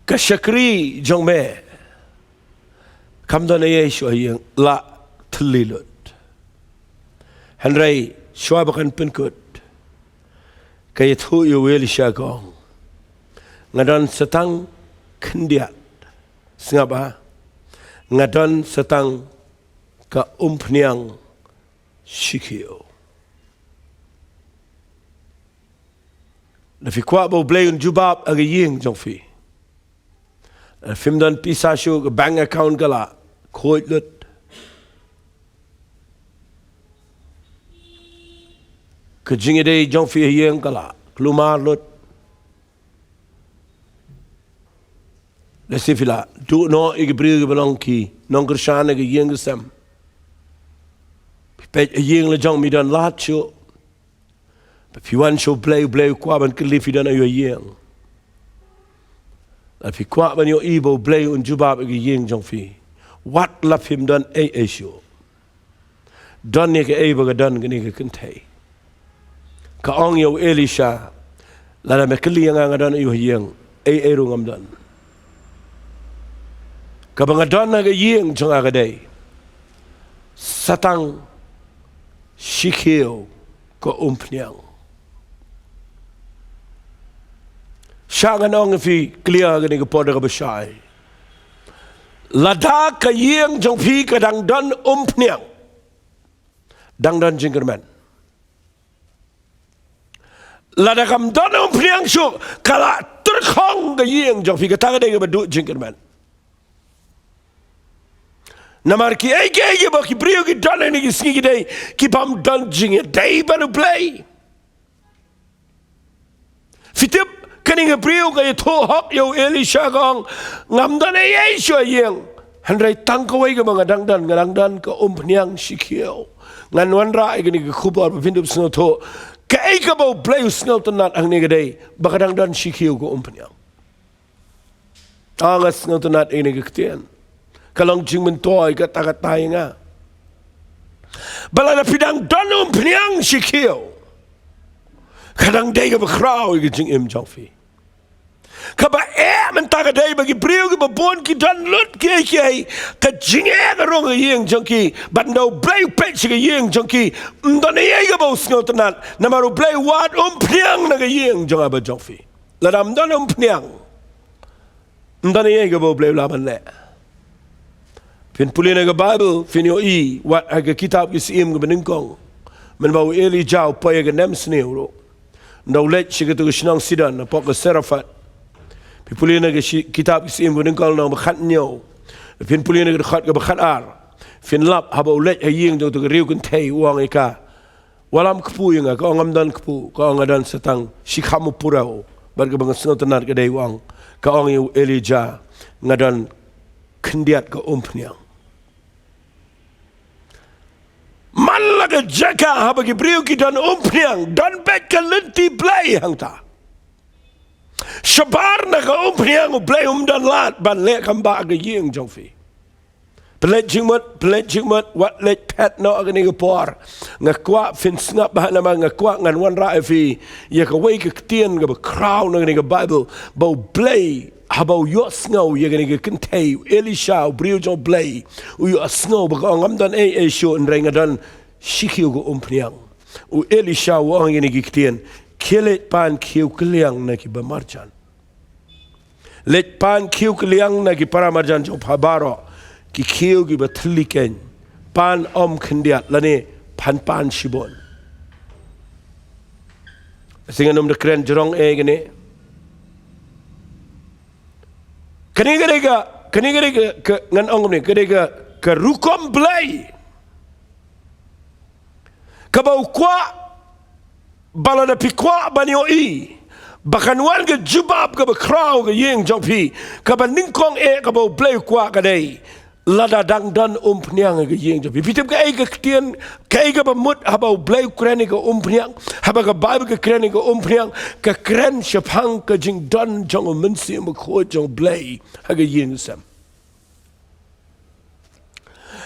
ke syakri jong me kamdan shua ya la telilut Henry shua bakan penkut ke itu yo Elisha kong ngadan setang kendiat sengapa ngadon setang ka umpniang shikio Nafi kwa bau Blei Jubab aga Iing Jongphi film dan pisah show ke bank account kala khoit lut ke jingide Jongphi Iing kala kelumar lut Lesifila tu no beri ke belongki nongkreshan ke Iing gesem pej Iing le jong mi dan lat show piwan show Blei kwa ban kelif dan ayo Iing tapi kwa ban yo ibo Blei Jubab ke Iing Jongphi wat laf him dan show dan ni ke ba dan ke ni ke kentai ka ong yo Elisha la me keli yang dan ayo Iing rungam dan Kabangadon na Iing Jong agaday. Satang shikio ko umpniang. Siya nga nong fi clear gani ko poda ka basyay. Lada ka Iing Jongphi ka dangdan umpniang. Dangdan jingkerman. Lada kam dan umpniang syuk kala terkong ka Iing Jongphi ka tagaday ka badu jingkerman. Namar ki ege ba ki brio ki dan ni ki sngi day ki bam dan jing day banu Blei. Fitip kaning brio ka ito hok yo Elisha kong ngamdan ay Yeshua Iing. Handray tangkaway ka mga dangdan ka umpniang sikyo. Nganwan ra ay gani ka kubar pavindup snow to. Kay ka ba Blei usngaw tanat ang nigaday baka dangdan sikyo ko umpniang. Angas ngaw tanat ay nagaktiyan. Kalong jing mentoy kata-katay nga. Bala na pidang danum pniang sikyo. Kadang day ka ba kraw ka jing Iing Jongphi. Kaba mentaka day bagi priyo ka babon ki dan lut ki ka jing ka rong Iing Jongphi. But no Blei pet ka Iing Jongphi. Mdana ka ba usngaw tanan. Namaru Blei wat pniang na ka Iing Jongphi. Ladam danum pniang. Mdana ka ba Blei laban le. Fin pulin ang Bible, fin yo wat aga kitab kisim ng beningkong. Menbaw Elijah upaya ka nems niyo. Naulet siya katu sinang sidan, napok ka serafat. Fin pulin ang kitab kisim ng beningkong na makat niyo. Fin pulin ang dekat ka makat ar. Fin lap haba ulet haying daw tuga riyo kantay uang ika. Walam kapu yung ka angamdan kapu, ka angadan satang shikamu puraw. Barga bang sengaw tanar ka day uang, ka ang yung Elijah ngadan kendiat ka umpniang. Malaga jaka habagi brio ki dan umpniang dan bet ka lenti Blei hang ta. Shabar na ka umpniang Blei dan lat ban le kamba aga Iing Jongphi. Pelet jingmat wat let pet no aga ni por. Ngakwa fin snap bah nama ngakwa ngan wan ra fi ya ka wei ka tien ga ba crown nga ni Bible bau Blei habau yo snow ya gani kentay Elisha brio jong Blei u yo snow ba ngam dan e show en renga dan shikio go umpniang u Elisha wa ngani giktien kelet pan kiu kliang na ki bamarjan let pan kiu kliang na ki paramarjan jong phabaro ki kiu gi bathliken pan kendiat lane pan shibon singa nom de kren jorong e gani Kaniga ngan ongom ni kaniga ke rukom Blei. Kabau kwa bala na pikwa banyo Bakan wan ke Jubab ke kraw ke Iing Jongphi. Kaban ningkong kabau Blei kwa kadai. Lada dangdan umpniang ke Iing Jongphi. Pitip ke ketian ke bamut habau Blei kreni ke umpniang. Haba ke Bible ke kreni ke umpniang. Ke kren syapang ke jing dan jong mensi mekho jong Blei haga Iing sam.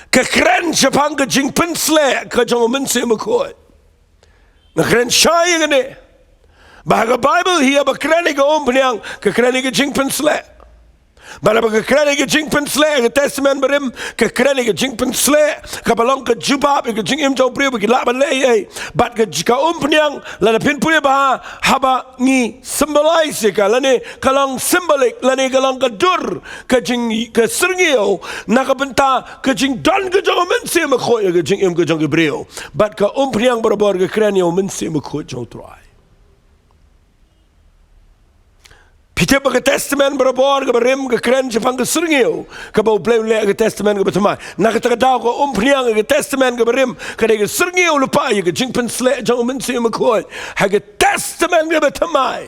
Ke kren syapang ke jing pensle ke jong mensi mekho. Na kren syai ke ne. Bahaga Bible hiya ba kreni ke umpniang ke kreni ke jing pensle. Bala ba kreni ke jing pensle ke testament berim ke kreni ke jing pensle ke balong ke Jubab ke jing Iing Jongphi ke la ban le bat ke jika umpniang la pin punya ba haba ngi symbolize ka lane kalong symbolic lane kalong ke dur ke jing ke serngio na ka benta ke jing dan ke jong mensi me kho ke jing Iing ke jong brio bat ke umpniang berabor ke kreni mensi me kho jong trai. Pitip ke testament berabor ke berim ke kren jepang ke serngio ke bau Blei le ke testament ke betamai nak ke daw ke umpniang ke testament ke berim ke de serngio lupa ke jing pensle jong mensi me kho ha ke testament ke betamai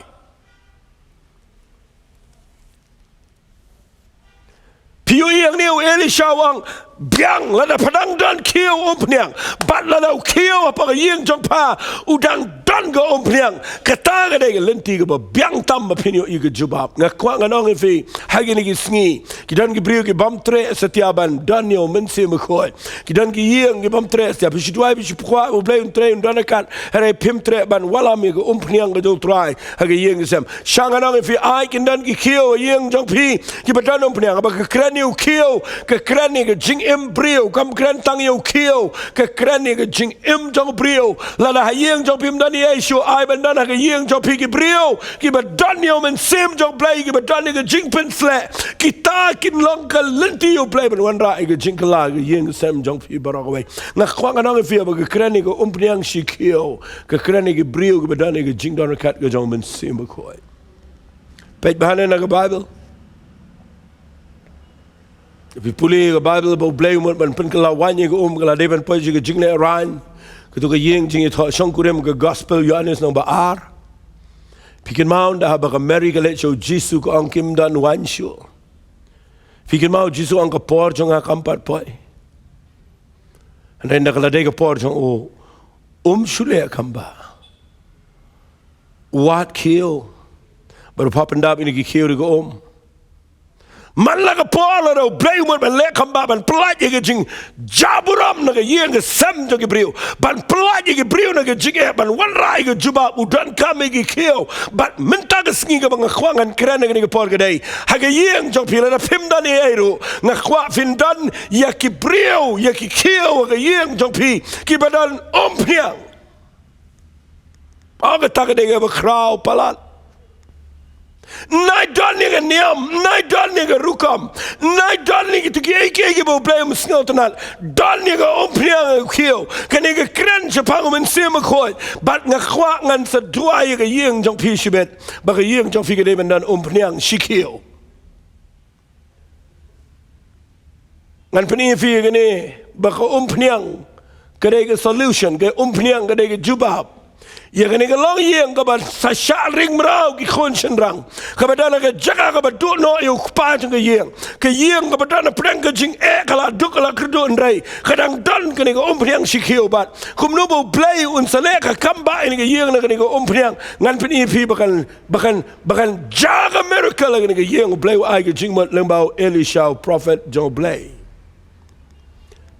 piu yang ni Elisha wang biang lada padang dan kiu umpniang bat lada kiu apa ke Iing Jongphi udang dan ke umpniang kata ke de lenti ke biang tam pinyo i ke Jubab ngakwa nganong fi hagi ni sngi kidan ke brio ke bamtre setiaban dan yo mensi mekho kidan ke Iing ke bamtre setiap situai bi pukwa u Blei untre undana kan hare pimtre ban wala mi ke umpniang ke trai hagi Iing sem shanganong fi ai kidan ke kiu Iing Jongphi ki badan umpniang ba ke kren yêu kiêu cái kren này cái jing em brio cầm kren tăng yêu kiêu cái kren này cái jing em trong brio là Iing Jongphi dan ni show ai ban dan cái Iing Jongphi cái brio cái bật dan yêu mình xem trong Blei cái bật dan cái jing pen flat kita kin long cái lên tiêu Blei bên quan ra cái jing cái cái Iing xem Jongphi barang vậy ngạc khoang cái nó cái cái kren này cái niang si kiêu cái kren này cái brio cái bật dan cái jing dan kat cái jong mình xem một khối page bahanan na cái Bible vì puli cái Bible bao Blei một bản pen cái lawan như cái cái đây bản page cái jing này ran cái tôi cái Iing jing thọ song kurem cái gospel Yohanes number R pikin mau dah baka Mary cái lệ show Jesus ko ang kim dan wan show pikin mau Jesus ang kapor jong akampat poi and then nakala day kapor jong shule kamba what kill baru papandap ini ki kill ko man la ka pala ro Blei mo ban le kamba ban plat ye jing jaburam na Iing ke sam jo ke brio ban plat ye ke brio na ke jing ban wan rai ke Jubab udan kame ke kill but minta ke sngi ke bang khwangan kran ke por ke dai ha ke Iing Jongphi la phim dan ni ai ro nga khwa fin dan ya ke brio ya ke kill ke Iing Jongphi ki badan piang aga tak de ke kraw palat nai dan ni ke niam nai dan ni ke rukam nai dan ni ke ke bo Blei musngal tanat dan ni ke piang kill ke ni ke kren chapang men sem khoi bat nga khwa ngan sa dua ye ke Iing Jongphi shibet ba ke Iing Jongphi ke de dan piang shikil ngan pani fi ke ni ba ke piang ke de ke solution ke piang ke de ke Jubab ya kan ke long Iing ke ba sa sharing mrau ki khonshen rang ke ba dan ke jaga ke ba du no yu pa jeng ke Iing ke ba dan preng ke jing kala duk kala kredo ndrai kadang dan ke ni ke piang shikil bat kum no bo Blei un sale ka kamba ini ke Iing na ke ni ke piang ngan pani fi bakan jaga miracle ke ni ke Iing Blei ai ke jing mat lembau Elisha prophet jong Blei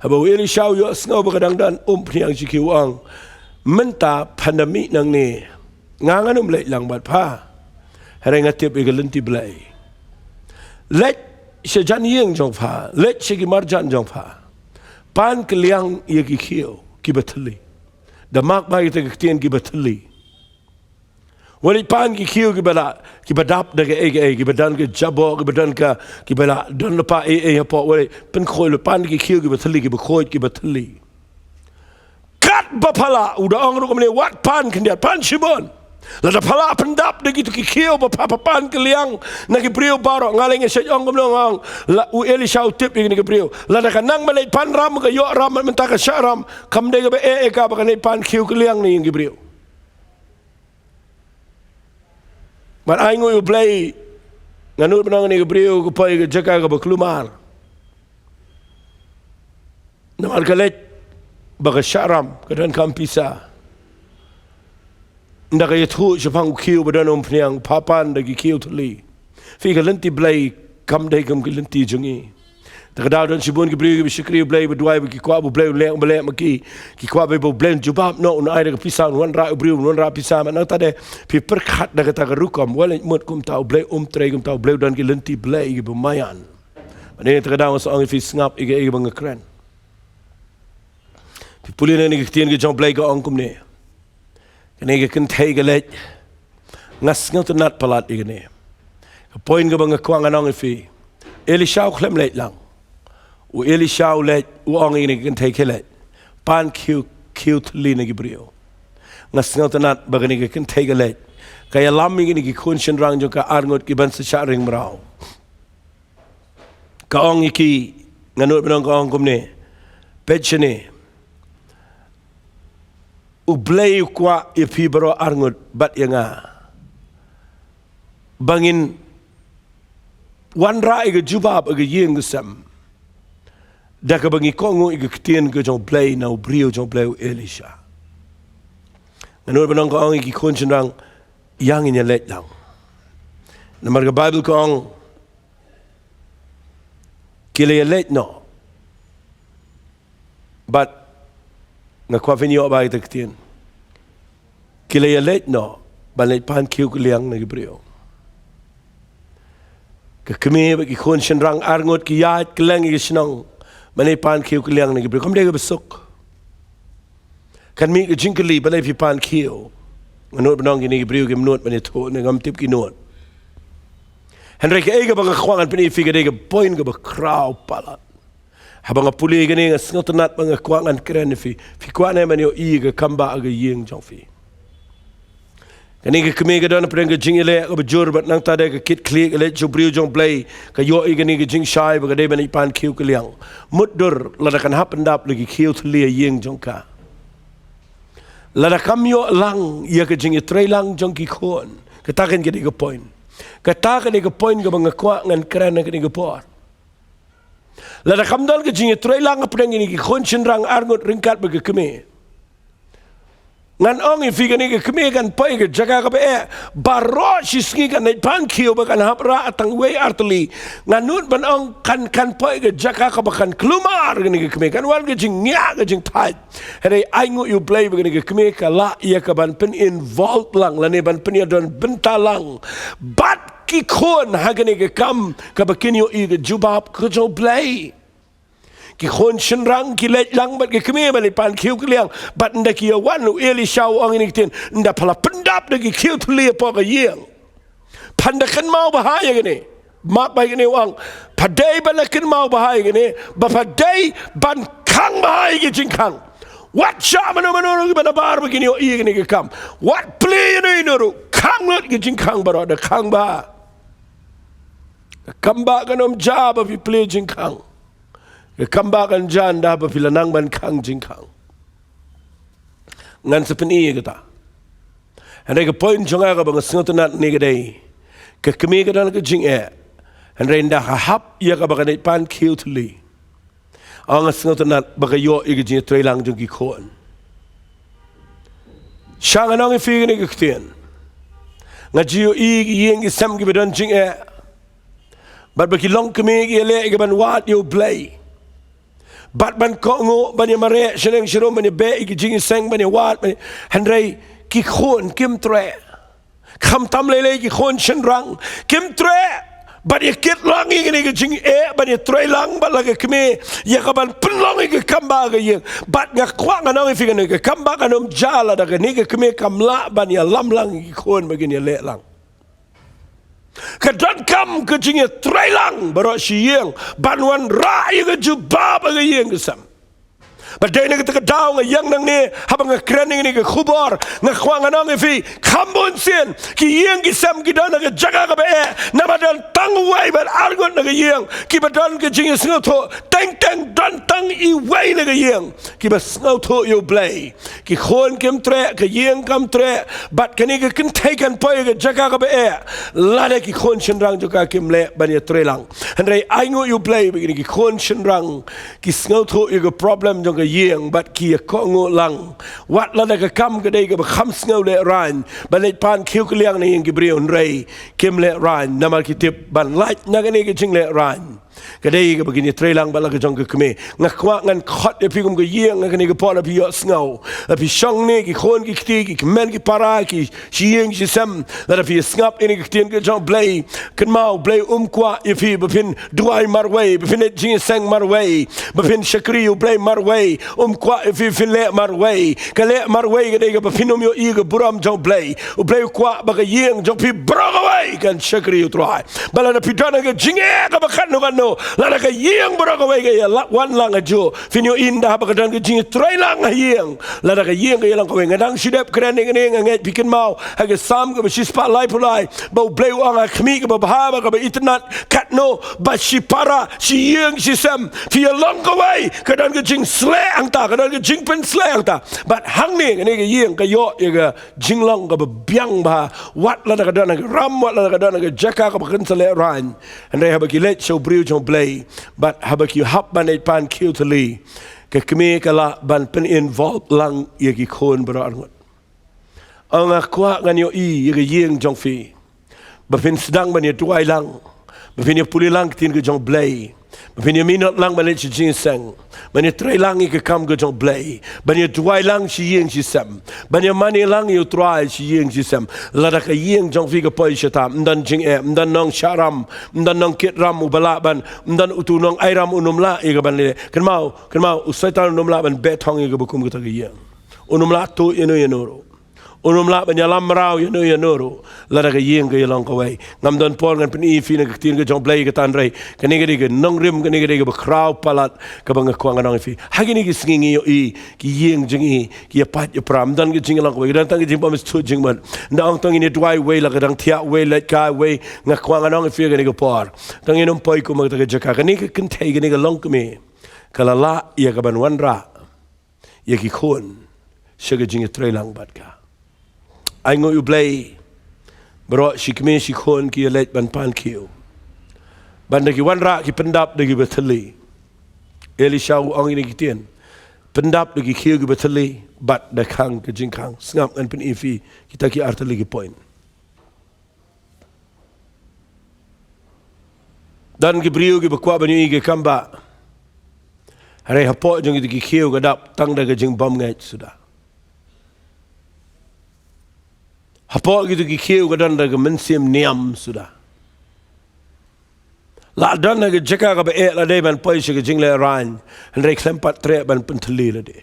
habo Elisha yo sngo ba kadang dan piang shikil ang menta pandemi nang ni nganganum lek lang bat pa hari ngatip igalenti Blei let sejan Iing Jongphi let segi marjan Jongphi pan keliang ye ki khiu ki batli da mak ba ite ktien ki batli wali pan ki khiu ki bala ki badap da ke ki badan ke jabo ki badan ka ki bala don pa po wali pen khoi pan ki khiu ki batli ki khoi ki batli kat bapala udah orang rumah ni wat pan kendiat pan shibon lada pala pendap de gitu ki kieu bapa pan keliang na ki brio baro ngaleng se ong gomlong la u Elisha tip ni ki brio lada kanang malai pan ram ka yo ram menta ka syaram kam de ka ka ba kan pan kieu keliang ni ki brio mar ai ngoi Blei nganut benang ni ki brio ko pai ka jaka ka baklumar namar kalet baga syaram kedan kampisa ndak ye thu jepang kiu badan piang papan dagi kiu tuli fi galenti Blei kam dai kam galenti jungi takada dan sibun ki bri ki sikri Blei berdua ki kwa bu Blei lek belek maki ki kwa be bu Blei Jubab no na ai pisang wan ra bri wan ra pisang man tade pi perkhat daga ta rukam wala mut kum tau Blei tre kum tau Blei dan ki lenti Blei ki bemayan ane takada so ang fi ngap ige bang kren puli na ni ktien ke jong Blei ko angkum ne kene ke kan thai ke let ngas ngau nat palat igene ka point ke bang kwang anong fi Elisha khlem let lang u Elisha let u ong ni kan thai ke let pan cute li na gibrio ngas ngau nat bagani ke kan thai ke let kaya lammi ni ki khonshen rang jo ka arngot ki ban sa sharing mrao ka ong iki nganut benong ka ong kum ne pechne u Blei kwa ipi baro arngut bat yanga bangin wan ra iga Jubab iga Iing sam da ka bangi kongo iga ktien ke jong Blei na u brio jong Blei Elisha nganur banong kong iki khonshen rang yang inya let lang namar ka Bible kong kile let no but nga kwa finyo ba ita ktien kila ya let no balit pan kiu kliang na gibrio ke keme bagi kon senrang arngot ki yat keleng ki senong mane pan kiu keliang ni kom de besok kan mi ke jingkeli balai pi pan kiu menut benong ini briu ke menut mane tho ne ngam tip ki not Henry ke ega bang khwangan pini fi ke de point ke kraw palat habang puli ke ni ngat bang khwangan kren fi kwane mane o I ke kamba ke Iing Jongphi Kani ke kemi ke dana pernah ke jing ile ke bejur bat nang tade ke kit klik ile jubriu jong Blei ke yo I kani ke jing shai bagade bani pan kiu ke liang mudur ladakan hap endap lagi kiu thlia Iing Jongka ladakam yo lang ia ke jing tre lang jong ki khon katakan ke ke point katakan ke point ke bangakwa ngan kran ke ke por ladakam dal ke jing tre lang pernah ini ki khon chenrang arngot ringkat bagi kemi ngan ong I figure ni ke kemi kan pai ke jaga ke be baro sisngi kan nei pan kiu bakan hapra atang we artli ngan nut ban ong kan pai ke jaga ke bakan klumar ni ke kemi kan wan ke jing nya ke jing tight hei aingu you play bakan ke kemi ka la ia ka ban pen involved lang la ne ban pen don bentalang bat ki khon ha ke ke kam ka bakin yo I ke Jubab ke jo Blei ki khon senrang ki let lang bat ke kemi bali pan kiu ke liang bat nda ki wan u eli shau ong ini tin nda pala pendap de ki kiu thli po ka Iing panda kan mau bahaya gini mak bai gini wang padai bala kan mau bahaya gini ba padai ban kang bahaya ki jingkang what sha mano ki bana bar begini o I gini ke kam what play ni no kang lot ki jingkang baro da kang ba kamba kanom jab of play jingkang Kambakan jan dah berpilanang ban kang jingkang. Ngan sepeni kita. Henry ke point jonga ka bang sengotenat ni kedai. Ke kemi ke dalam ke jing Henry ndah hap ia ka bagai pan kiu tuli. Ang sengotenat bagai yo I ke jing trailang jong ki khon. Shang anong fi ni ke ktien. Ngajiu I Iing isam ki bedan jing Bat bagi long kemi ki le ke ban wat yo Blei. Bat ban kongo bani mare seneng sirom bani be ki jing seng bani wat bani Henry ki khon kim tre kham tam le ki khon senrang kim tre bani kit lang ni ki jing bani tre lang ba la ke kemi ya ka ban penlong ki kamba ke Iing bat nga kwang anong fi ke kamba kanom jala da ke ni ke kemi kamla bani lam lang ki khon begini le lang Kedan kam ke jing tre lang baro si Iing banwan ra ke Jubab ke Iing kesam Badai ni kita kedau yang nang ni habang nongkren ni ke khubor ngakwang anong fi kambon sin ki Iing kisam ki dan ke jaga ke be na badan tang wai ban argon ke Iing ki badan ke jing sngoto teng dan tang I wai ke Iing ki bas sngoto yo Blei ki khon kem tre ke Iing kam tre bat kani ke kentaikan poi ke jaga ke be lada ki khon senrang juga kim le ban ye tre lang Henry aingu yo Blei begini ki khon senrang ki sngoto yo ke problem jong Iing bat kia kongo lang wat lada ke kam ke dei ke kham sngo le ran balet pan kiu ke liang ni Iing brion rei kim le ran namal kitip ban light na ke ni ke jing le ran ke dei ke begini trelang bala ke jong ke keme ngakwa ngan khot e pi kum ke Iing ke ni ke pon pi yo sngo pi shong ni ki khon ki kti ki men ki para ki Iing si sam la pi snap ini ke tien ke jong Blei ken mau Blei kwa e pi bepin duai marway bepin jing seng marway bepin shakri Blei marway kwa if fin le marway ka le marway ke dei ke bepin yo I ke buram jong Blei u Blei kwa ba ke Iing jong pi brogaway kan shakri utrai bala na pi dana ke jinge ka ba kan no la ka Iing brogaway ke wan lang ajo fin yo indah ba ke dan ke jing trai lang Iing la ka Iing ke lang ko ngadang sidep kren ni ngai bikin mau ha ke sam ke sis pa lai pulai ba Blei wang khmi ke ba ba ke itnat kat no ba si para si Iing si sam fi long away ke dan ke jing sle ang ta ke dan ke jing pen sle ang ta but hang ni ke Iing ke yo ke jing long ke biang ba wat la ka dan ke ram wat la ka dan ke jaka ke kan sle ran and they have a let show briu jong Blei but have a hap ban pan kiu tli ke kemi kala ban pen involved lang ye ki khon bro angot ang akwa ngan yo I ye Iing Jongphi ba pin sedang ban ye tuai lang ba pin ye puli lang tin ke jong Blei Bapin minot lang balik si jing sang. Bani try lang ke kam ke jong Blei. Bani tuai lang si Iing si sam. Bani mani lang you try si Iing si sam. Lada ke Iing Jongphi ke poi shata. Mdan jing mdan nong syaram, mdan nong kit ram ubala ban, mdan utu nong airam unum la ke ban le. Kenmau usai tan unum la ban betong ke bukum ke Iing. Unum la tu yeno. Unum la banyalam rau yeno lada ke Iing ke long kawai ngam don por ngan peni fi na tin ke jong Blei ke tan rai kani ke nong rim kani ke bakrau palat ke bang ko ngan fi hagini ke singi yo i ki Iing jing i ki pat yo pram dan ke jing long kawai dan tang ke jing pam stu jing man ndang tang ini dwai we la ke dang thia we let ka we nga ko ngan fi ke ke por tang inum poi ko mag ke jaka kani ke kentei ke long ke me kala la ya ke ban wan ra ya ki khon shege jing tre lang bat ka Iing u Blei bro shikme shikhon ki let ban pan kiu ban ki wan ra ki pendap de ki betali Elisha ong ini kitien pendap de ki kiu ki betali bat de khang ke jing khang ngam an pen ifi kita ki artali ki point dan ki briu ki bakwa banyu ki kamba hare hapo jong ki kiu gadap tang de ke jing bom ngai sudah Hapo gitu ki kiu kadan daga mensim niam sudah. La dan daga jeka ka ba la de ban poi shi jing le ran. Henry klempat tre ban penteli la de.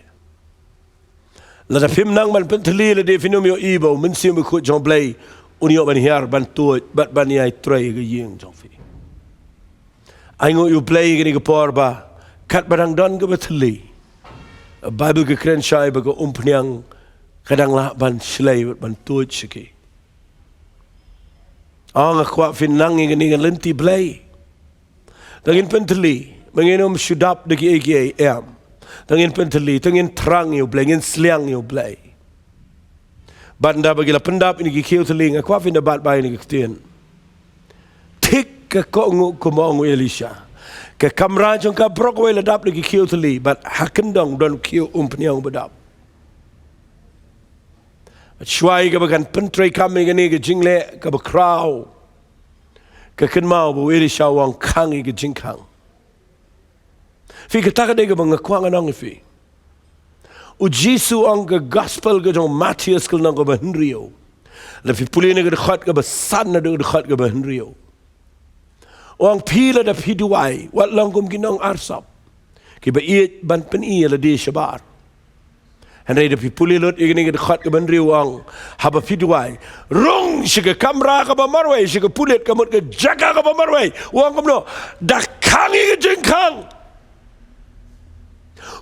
La da fim nang ban penteli la de finum yo ibo mensim ko Jong Blei unio ban hiar ban tu bat ban yai tre ga Iing Jongphi. Iing u Blei ga por ba kat barang don ga beteli. Bible ke kren shai ba ko umpniang kadang lah ban slay ban tuj siki. Ang akwa finang ingin lenti Blei. Tangin penteli, menginum Jubab deki AKM. Tangin penteli, tangin terang you Blei, tangin sliang you Blei. Banda bagila pendap ini kikiu teling akwa fin dapat bay ini kitien. Tik ke kongu kumongu Elisha. Ke kamera jong ka brok we ladap lagi kiu teli, but hakendong don kiu umpniang bedap. Shwai ke bagan pentrai kami gani ke jingle ke bakrau ke kenmau bu Elisha wang kangi ke jingkang. Fi ke tak ada ke bangakuang anong fi. Ujisu ang ke gospel ke jong Matius ke nang ke bahenrio. Lefi puli ne ke dekat ke basan na dekat ke bahenrio. Wang pila da piduai wat langkum ginong arsap. Ke ba iet ban pen iya la di shabar. Henry de pipuli lot igini ke dekat ke bandri wang haba piduai rong shiga kamera ke bamarwai shiga pulit ke mut ke jaga ke bamarwai wang komno dah kangi ke jengkang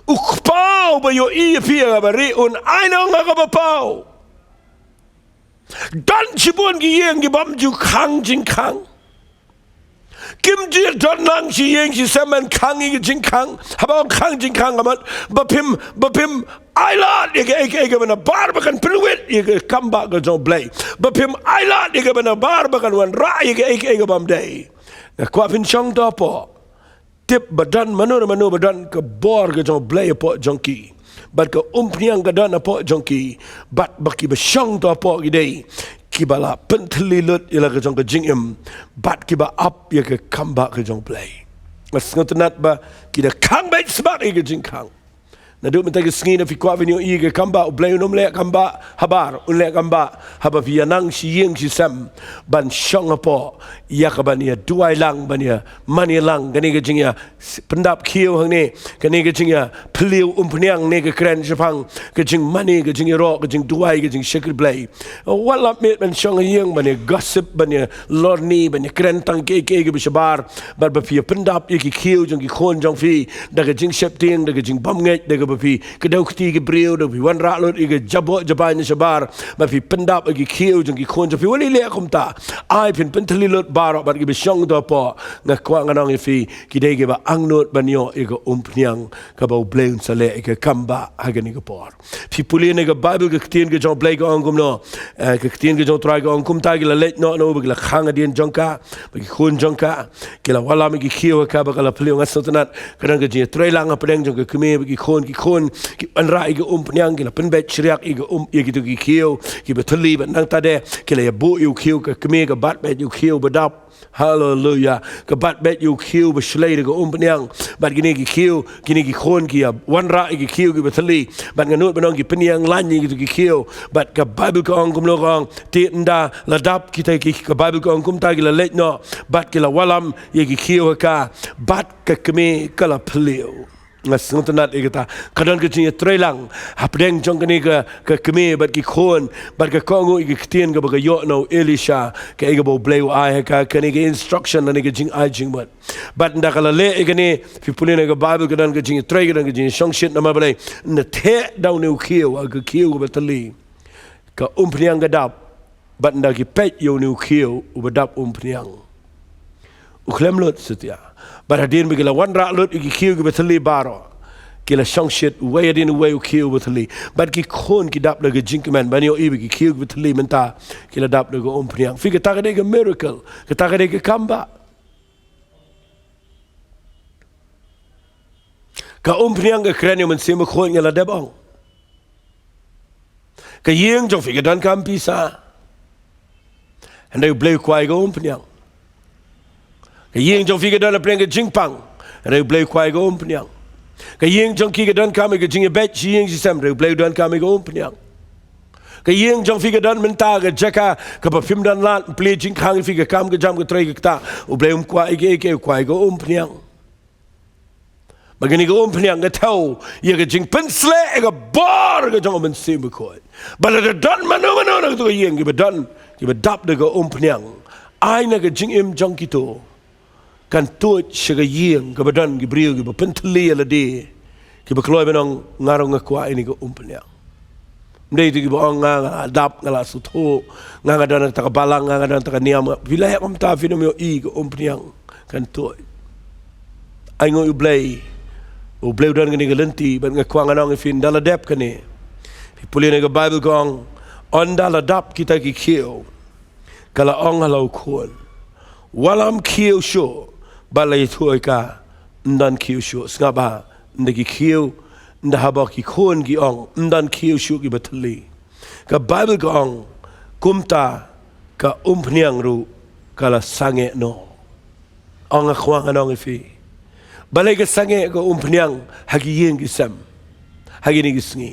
ukpau ba yo iya pia ba riun aino nga ke bapau dan chibun ki Iing ki bamju kang jengkang Kim jir don lang si Iing si semen kangi ke jengkang haba kang jengkang amat bapim Ailat ike bana bar bakan peluit ike kamba ke Jong Blei. Bapim ailat ike bana bar bakan wan ra ike bam day. Na kwa fin chong to po. Tip badan manu badan ke bor ke Jong Blei po jongki. Bat ke umpiang ke dan po jongki. Bat baki besyong to po gidei. Kibala pentelilut ila ke Jong ke jingim. Bat kiba up ike kamba ke Jong Blei. Mas ngotenat ba kita kang baik sebab ike jingkang. Naduk mentagi sengi na fikwa venyo ige kamba Blei unum lek kamba habar unlek kamba haba pianang si Iing si sam ban syong apo ia ka ban ia duai lang ban ia mani lang kani ke jingya pendap kiu hang ni kani ke jingya peliu umpniang ne ke kren Jepang ke jing mani ke jing ro ke jing duai ke jing syekir Blei walap mit ban syong Iing ban ia gossip ban ia lorni ban ia kren tang ke bishabar ban ba pia pendap iki kiu jong ki khon Jongphi da ke jing septing da ke jing bam ngai da bapi kedau keti ke brio da pi wan ra lot ige jabot jaban shabar bapi pendap ige kiu jong ki khon japi wali le kumta ai pin penteli lot bar bat ge besyong do po nga kwa nganong ifi kidai ge ba angnot banyo ige umpniang ka ba Blei sale ige kamba hagani ge por pi puli ne ge bible ge ketien ge Jong Blei ge ongum no ge ketien ge Jong try ge ongkum ta ge la let no no ge la khang adien jongka ba ge khon jongka ge la wala me ge kiu ka ba la pliu ngasotanat kadang ge je try lang apeng jong ge keme ge khon khon ki anra ige umpniang ki la penbet chriak ige ige tu ki kiu ki beteli ban nang tade ki la bu yu kiu ka keme ka bat bet yu kiu badap Hallelujah. Kebat bet you kill beslay de umpeniang. Bat gini ki kill, gini ki khon ki wan ra ki kill ki betali. Bat nganut benong ki peniang lanyi ki kill. Bat ke Bible ko ang kumlo kong ti nda ladap kita ki ke Bible ko ang kumta ki la let no. Bat ki la walam ye ki kill ka. Bat ke kemi kala pelio. Ngasung tenat ikata kadang kecing trelang hapdeng jong kini ke kemi bat ki khon bat ke kongu ki tien ke baga yo no Elisha ke ega bo Blei ai ka kini ke instruction na ke jing ai jing bat nda kala le ikani pipulin ke Bible kadang kecing tre kadang kecing song shit nama Blei na te down ne kieu ke kieu batali ke umpniang gadap bat nda ki pet yo ne kieu ubadap umpniang uklem lot setia Baradin bigila wan ra lut ki kiu ki betali baro kila song shit way adin way kiu betali but ki khon ki dap daga jinkman banyo ibi ki kiu betali menta kila dap daga umpriang fika tagade ke miracle ke tagade ke kamba ka umpriang ke kren yo men sema khon ngala debong ka Iing Jongphi ke dan kam pisa andai Blei kwai go umpriang Iing Jongphi ke dan apreng ke jingpang re Blei kwai go umpniang ke Iing Jongphi ke dan kami ke jinge bet Iing sistem re Blei dan kami go umpniang ke Iing Jongphi ke dan menta ke jaka ke pim dan lat play jing khang fi ke kam ke jam ke tre ke ta u Blei kwai ke kwai go umpniang bagini go umpniang ke tau ye ke jing pensle ke bor ke jong men sim ko bala de dan manu ke to Iing ke dan ke dap de go umpniang ai na ke jing im jong kito kan tuat syaga Iing ke badan ke beriu ke penteli ala de ke berkeluar benang ngarong ngakwa ini ke umpenya mdei tu ke boong ngadap ngala suto ngadadan tak balang ngadadan tak niam wilayah omta finomio I ke umpenya kan tuat aingo Blei dan ke ni ke lenti ban ngakwa nganong fin daladep ke ni pulih ke Bible kong on daladap kita ke kieu kala ong halau khon walam kieu syo balai tuai ka ndan kiu shu ngaba ndagi kiu ndahaba ki khon gi ong ndan kiu shu ki batali ka Bible ka ong kumta ka umpniang ru kala sange no ong khwang anong fi balai ka sange ka umpniang hagi Iing gi sam hagi ni gi sngi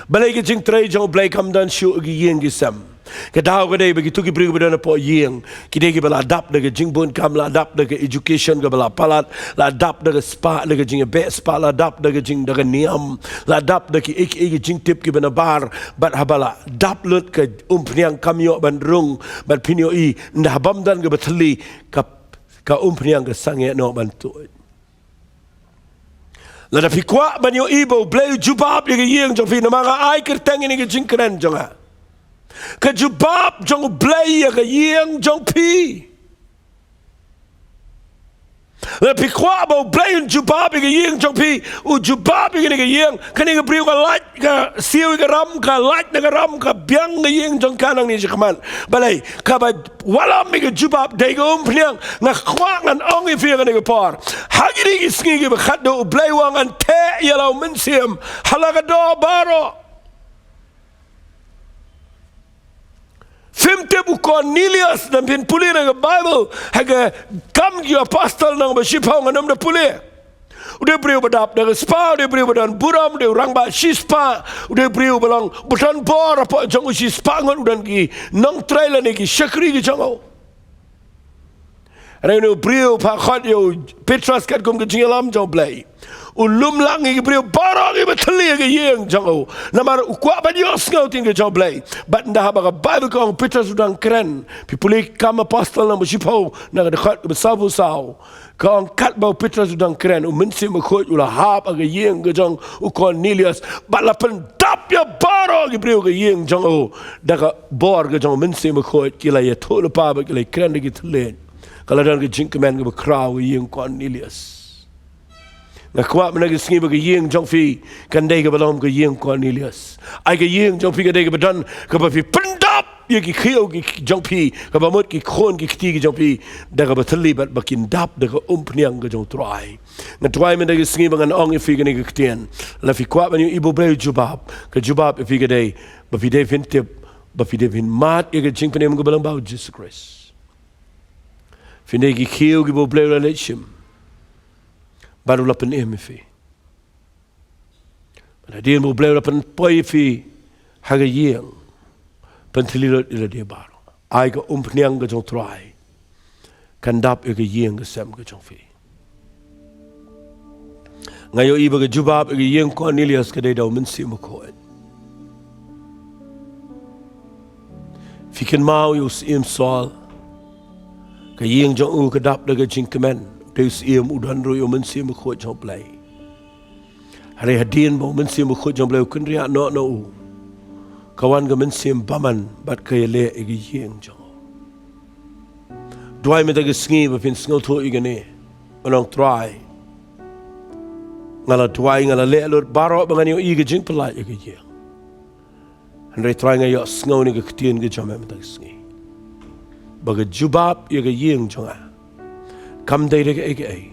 balai ka jing trai jong Blei kam dan shu gi Iing gi sam Kedau kedai begitu ki beri kepada po Iing kini ki bala adap daga jingbun kam la adap daga education ke bala palat la adap daga spa daga jing be spa la adap daga jing daga niam la adap daga ik jing tip ki bana bar bat habala dap lut ke umpniang kamyo ban rung bat pinyo I ndah bam dan ke batali ka umpniang ke sange no ban tu la da fikwa ban yo ibo Blei Jubab ye Iing Jongphi nama ai kerteng ini ke jingkren jonga ke Jubab jong Blei ke Iing Jongphi lebih kuat bau Blei Jubab ke Iing Jongphi Jubab ke Iing kini ke beriu ke light ke siu ke ram ke light ke ram ke biang ke Iing Jong kanang ni sekaman balai ke walam ke Jubab dai ke umpniang nak kuat ngan ong ke fi ke par hagi ni sngi ke khat do Blei wangan te yalau mensim halagado baro Fimte bu Cornelius dan pin puli na Bible haga kam gi apostle nang bashipau nganam na puli udah beriu badap na spa udah beriu badan buram udah orang ba shispa udah beriu balang budan bor apa jang shispa ngan udan gi nang trailer ni gi syakri gi jango reno beriu pa khat yo Petrus kat kum gi jingalam jong Blei ulum langi beriu barang i batali ke Iing jango namar ukwa badios ngau tinggal jong Blei bat ndah ba Bible kong Petrus udang keren pipuli kam apostle na bashipau na dekat besabu sau kong kat bau Petrus udang keren mensi makot ula hap ke Iing ke jong Cornelius bat lapen dap ya barang i beriu ke Iing jango daga bor ke jong mensi makot kila ya to pa ba kila keren de tlen kalau dan ke jingkemen ke kraw Iing Cornelius nak kuat menagi sengi bagi Iing Jongphi kandai ke balom ke Iing Cornelius ai ke Iing Jongphi ke dai ke badan ke bafi pendap ye ki khiu ki Jongphi ke bamut ki khon ki kti ki Jongphi da ke batali bat bakin dap da ke umpniang ke jong trai na trai menagi sengi bangan ong fi ke ni ke ktien la fi kuat banyu ibu Blei Jubab ke Jubab fi ke dai bafi dai fin tip bafi dai fin mat ye ke jing penem ke balang bau Jesus Christ Finde ki kiu ki bo Blei la lechim. Baru la pen fi. Pada dia bo Blei la pen poi fi haga Ieng. Pen tililot ila dia baru. Ai ka umpniang ka jong try. Kan dap ka Ieng ka sem ka Jongphi. Ngayo iba ka Jubab ka Ieng Cornelius ka day daw minsi mo koet. Fikin mau yung siem sol. Ka Ieng Jong ka dap na ka jing kemen. Daw siem udan ro yung minsi mo koet jong Blei. Hari hadin mo minsi mo koet jong Blei kunriya no u. Kawan ka minsi baman bat kaya le ka Ieng Jong. Duai me taga sngi ba pin sngo tho igane. Manong try. Ngala duai ngala le alur baro ba ngani iga jing pelai iga Ieng. Andre try ngayo sngo ni ka ktien ka jame me taga sngi. Baga Jubab iga Ieng jonga. Kam day daga iga ay.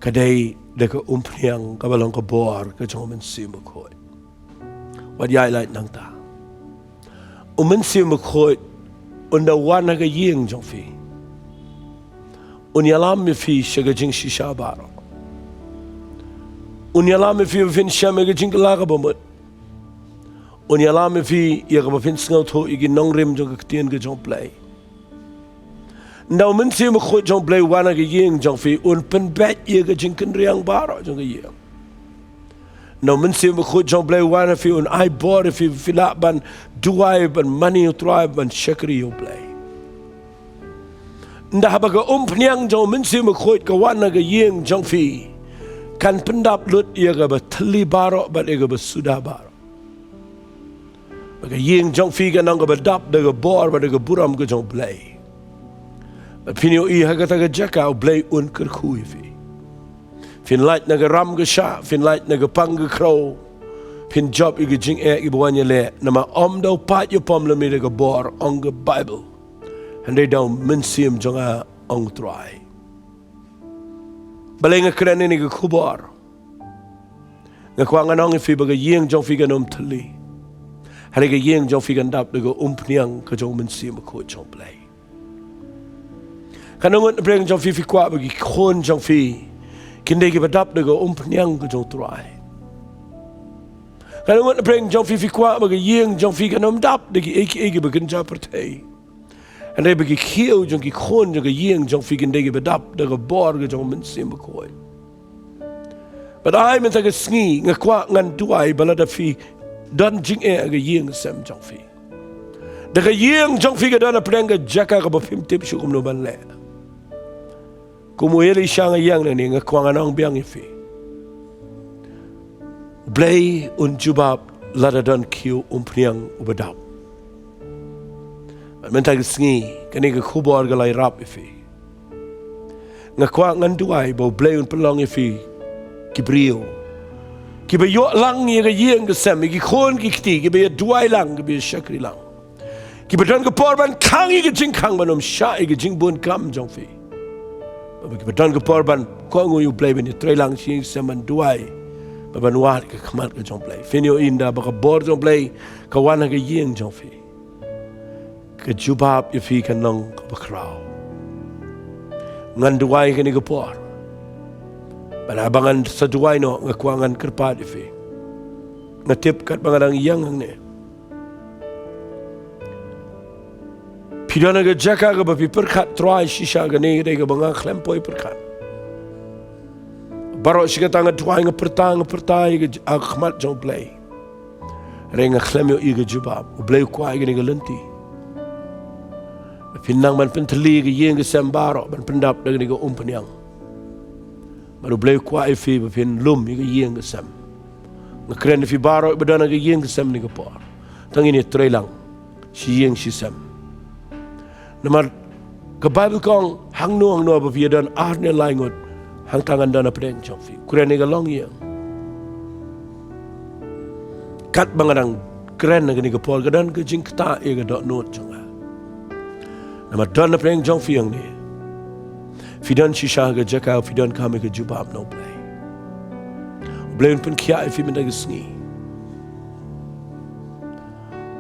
Kaday daga umpniang kabalong ka boar ka jong minsi mo koy. Wat yai light nang ta. Minsi mo koy unda wana ka Ieng Jongphi. Unyalam mi fi shaga jing shisha baro. Unyalam mi fi fin shame ga jing laga bomot. Unyalam mi fi ya ga fin sngaw tho igi nongrim jong ka tien ga jong Blei. Ndaw min si mo kho jong Blei wana ga Ieng Jongphi un pen bet ya ga jing kan riang baro jong ga Ieng. Ndaw min si mo kho jong Blei wana fi un ai bor fi filak ban duai ban money tribe ban shakri yo Blei. Ndah baga umpniang jong minsi makhoit ka wana ga Ieng Jongphi kan pendap lut ia ga batli baro bat ia ga basuda baro. Baga Ieng Jongphi ga nang ga badap da ga bor ba da ga buram ga jong Blei. Bat pinyo I ha ga ta ga jaka Blei un kerkhui fi. Fin light na ga ram ga sha, fin light na ga pang ga crow. Fin job I ga jing e I bawanya le nama om daw pat yo pom la mi da ga bor ong ga Bible. Handai daw minsim jonga ong try. Balay nga kren ni ga kubar. Nga kwa nga nong ifi baga Ieng Jongphi ga nom tali. Hari ga Ieng Jongphi ga ndap daga umpniang ka jong minsim ko jong Blei. Kanungot na preng Jongphi fi kwa bagi kon Jongphi. Kinde ga badap daga umpniang ka jong try. Kanungot na preng Jongphi fi kwa baga Ieng Jongphi ga nom dap dagi eki baginja partay. En hij begint heel jong ik gewoon jong Ieng Jongphi kan dege bedap de geborgen jong mensen bekooi. Maar hij met een sngi ngekwa ngan duai balada fi dan jing Ieng sem Jongphi. De Ieng Jongphi ga dan aprenga jaka ga bapim tip shukum no ban le. Kumu heli shanga Ieng ni ngekwa nganong biang ifi. Blei un Jubab lada dan kiu umpniang ubedap. Mentag sngi kani ga khubor ga lai rap ifi. Nga kwa ngan duai bo Blei un pelong ifi kibrio. Kibe yo lang ye ga Ieng ga sem ki khon ki kti kibe duai lang kibe shakri lang. Kibe dan ga porban kang ye ga jing kang banom sha ye ga jing bun kam Jongphi. Kibe dan ga porban ko ngu yu Blei ben tre lang shi seman duai. Baban wat ka khamat ga jong Blei. Finio inda ba ga bor jong Blei ka wana ga Ieng Jongphi. Ka Jubab ifi kan nong kabakraw. Ngan duai ka ni kapor. Banabangan sa duai no nga kuangan kerpat ifi. Nga tip kat bangadang Ieng hang ni. Pidana ka jaka ka bapi perkat try shisha ka ni ka bangang klempoy perkat. Baro siya tanga duai nga pertay ka akmat jong Blei. Renga klemyo i ka Jubab. Blei kuai ka ni ka lenti. Pinang man penteli ke Ieng ke sembaro man pendap dengan ke umpeniang. Baru Blei kuai fi pin lum ke Ieng ke sem. Ngakren fi baro bedana ke Ieng ke sem ni ke por. Tang ini trelang si Ieng si sem. Namar ke Bible kong hang no ba fi dan arne laingot hang tangan dana pedeng Jongphi. Kuren ni ke long Ieng. Kat bangadang keren ke ni ke por kedan ke jing kta e ke dot note jonga. Nama dan na preng Jongphi yang ni. Fidan shisha ga jaka fidan kami ke Jubab no Blei. Blei pun kia ifi mendaga sngi.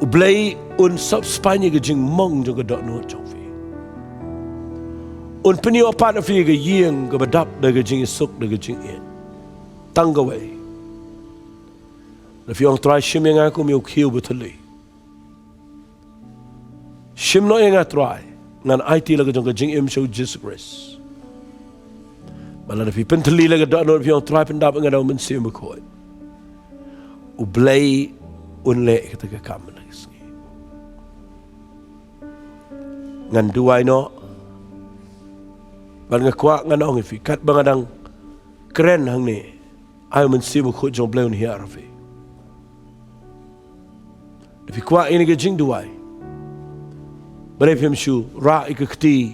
Blei un sub Spanya ga jing mong jo ga dot no Jongphi. Un penio pat fi ga Iing ga badap da ga jing suk da ga jing in. Tang ga wei. Da fi ong try shim yang aku mi ukhiu betuli. Shim no yang try ngan IT la ga jong ga jing im show Jesus Christ. Malah da fi penteli la ga da no fi ong try pendap nga da men sim ko. U Blei un le kita ga kam na ngi. Ngan duai no ban nga kwa nga nong fi kat bangadang keren hang ni ay men sibu ko jong Blei un hiar fi fi kwa ini ga jing duai bare fim shu ra ikakti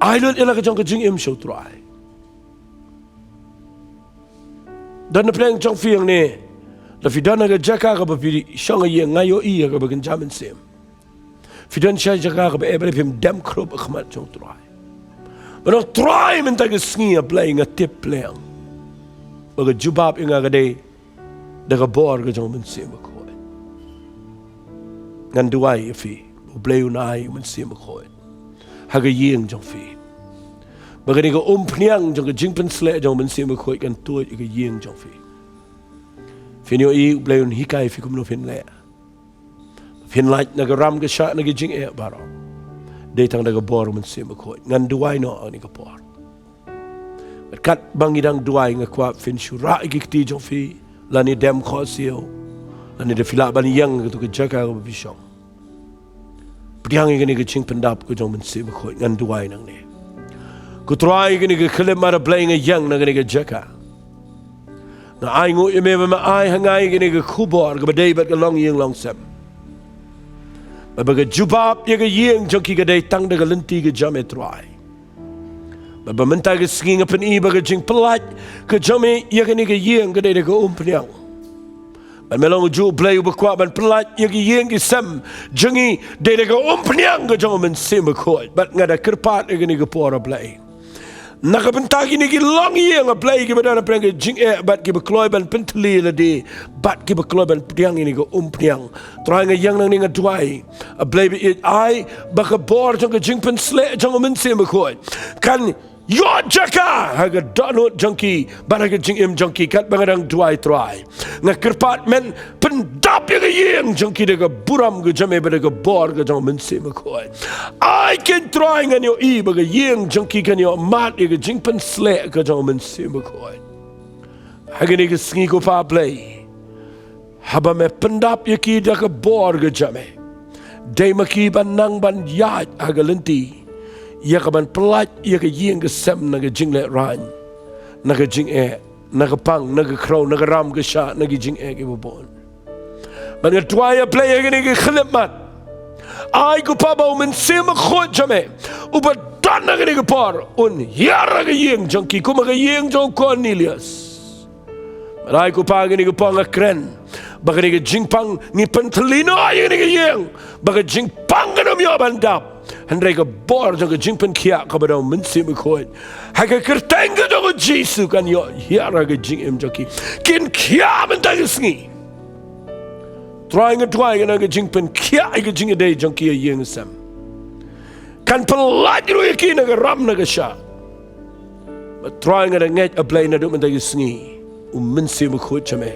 ay lot ila ga jong ga jing im shu try dan na pleng jong fi ang ni la fi dan ga jaka ga ba fi shong ye ngayo I ga ba gan jamin sim Fidan siya jaga ka ba fim dem krop akmat jong try. Pero try men tag sngi a Blei nga tip lang. Baga Jubab inga ga day daga bor ga jong men sim ko. Ngan duai fi Blei unai men sim ko. Haga Iing Jongphi. Baga ni ga pniang jong ga jingpen sle jong men sim ko kan tu ga Iing Jongphi. Finyo I Blei un hikai fi kum no fin le. Fin like naga ram ga sha naga jing e baro de tang naga bor men sim ko ngan duai no ani ka por kat bangidang duai nga kwa fin shura ikti Jongphi lani dem kho sio lani de fila ban yang to ka jaka ga bishong pdiang ga ni ga ching pendap ko jong men sim ko ngan duai nang ne ku try ga ni ga khale mara Blei nga yang naga ni ga jaka na ai ngu me ma ai hangai ga ni ga khubor ga dei bat ga long Iing long sem Baga Jubab ya ga Iing Jongphi ga day tang daga lenti ga jame try. Baba menta ga sking up I baga jing pelat ga jame ya ga ni ga Iing ga day daga pniang. Ban melong ju Blei ba kwa ban pelat ya ga Iing ga sem jangi day daga pniang ga jong men sim ko. Bat nga da kerpat ga ni ga pora Blei. Nakabentagi ni ki long Iing a Blei ki badana preng ga jing e bat ki ba kloy ban pentli la di bat ki ba kloy ban pdiang ni ga pniang. Try nga yang nang ni nga duai a Blei bi it ai ba ka bor jong ga jing pen sle jong men sim ko. Kan yo jaka ha ga donut jongki ba ga jing im jongki kat ba ngang duai try. Nga kerpat men pendap ya ga Iing jongki de ga buram ga jame ba ga bor ga jong men sim ko. I can try nga yo I ba ga Iing jongki kan yo mat ga jing pen sle ga jong men sim ko. Ha ga ni ga sngi ko pa Blei. Haba me pendap ya ki da ka bor ga jame. Day maki ban nang ban yat aga lenti. Ya ka ban pelat ya ka Iing ga sem na ga jing le ran. Na ga jing e, na ga pang, na ga crow, na ga ram ga sha, na ga jing e ga bon. Ban ga tuaya Blei ya ga ni ga khilip mat. Ai ko pa ba men sim khot jame. U ba dan na ga ni ga par un hiara ga Iing Jongphi kuma ga Iing Jong Cornelius. Ai ko pa ga ni ga pa nga kren. Baga ni ga jingpang ni pentelino ay ni ga Iing. Baga jingpang ga nom yo bandap. Handre ga bor ga jingpen kia ka ba daw men sim ko. Ha ga kerteng ga do Jesu kan yo hiara ga jing im Jongphi. Kin kia men ta sngi. Trying ga jingpen kia ga jing day Jongphi Iing sam. Kan pelat ru yaki na ga ram na ga sha. But trying ga nget a Blei na do men ta sngi. Men sim ko chame.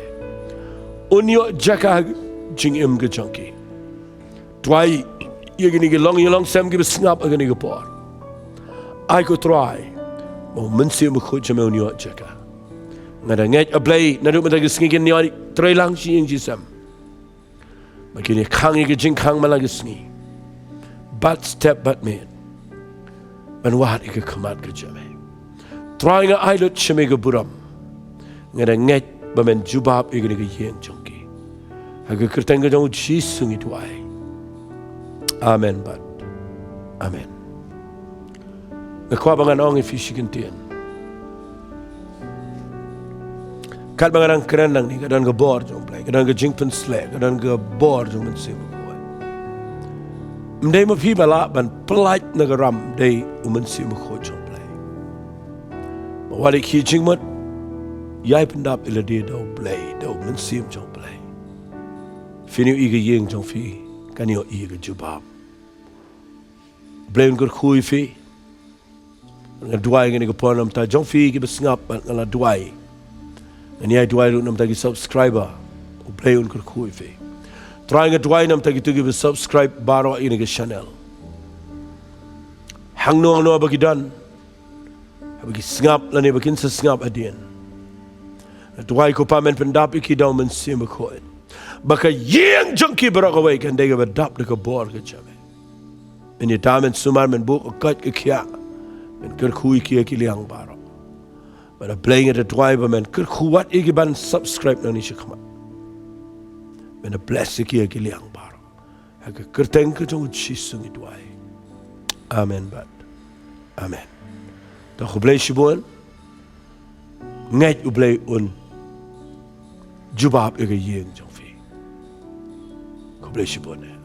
Unyo jaka jing im ga Jongphi. Try ye gini ga long sem gi snap agani ga por. I ko try. Mo men sim ko chame unyo jaka. Ngada nget a Blei na do men ta sngi gen ni try lang si Iing jisam. Makini khang ga jing khang malang sngi. But step but man. Man wat ga kamat ga jame. Try nga I lot chame ga buram. Ngada nget ba men Jubab igni ga Iing Jongphi. Haga kerteng ga jong Jesu ngi tuai. Amen but. Amen. Ngakwa bangan ong ifi shikintian. Kat bangan ang keren lang ni kadang ga bor jong Blei, kadang ga jingpen sle, kadang ga bor jong men sim ko. Mdei ma fi bala ban pelat na ga ram dei men sim ko jong Blei. Mawali ki jingmat yai pendap ila dia daw Blei, daw men sim jong Blei. Finiu I ga Iing Jongphi, kanyo I ga Jubab. Blei un khui fi. Ngadwai ngani ko ponam ta Jongphi ki besngap ngala duai. Ngani ai duai lu nam ta ki subscriber. Blei un khui fi. Try ngadwai nam ta ki tu ki subscribe baro ini ke channel. Hang no bagi dan. Bagi sngap lani bakin sesngap adien. Ngadwai ko pamen pendap iki daw men sim ko. Baka Iing Jongphi berakawai kan dega bedap de ke bor ke chame. Ini tamen sumar men buk kat ke kia. Men kerkhui kia kiliang baro. Pada Blei ngada driver men kerkhuat iki ban subscribe nang ni shikma. Men bless kia kiliang baro. Haka kerteng ke jong chisung idwai. Amen bat. Amen. Ta khu Blei shibon. Ngait u Blei un. Jubab ega Iing Jongphi. Khu Blei shibon.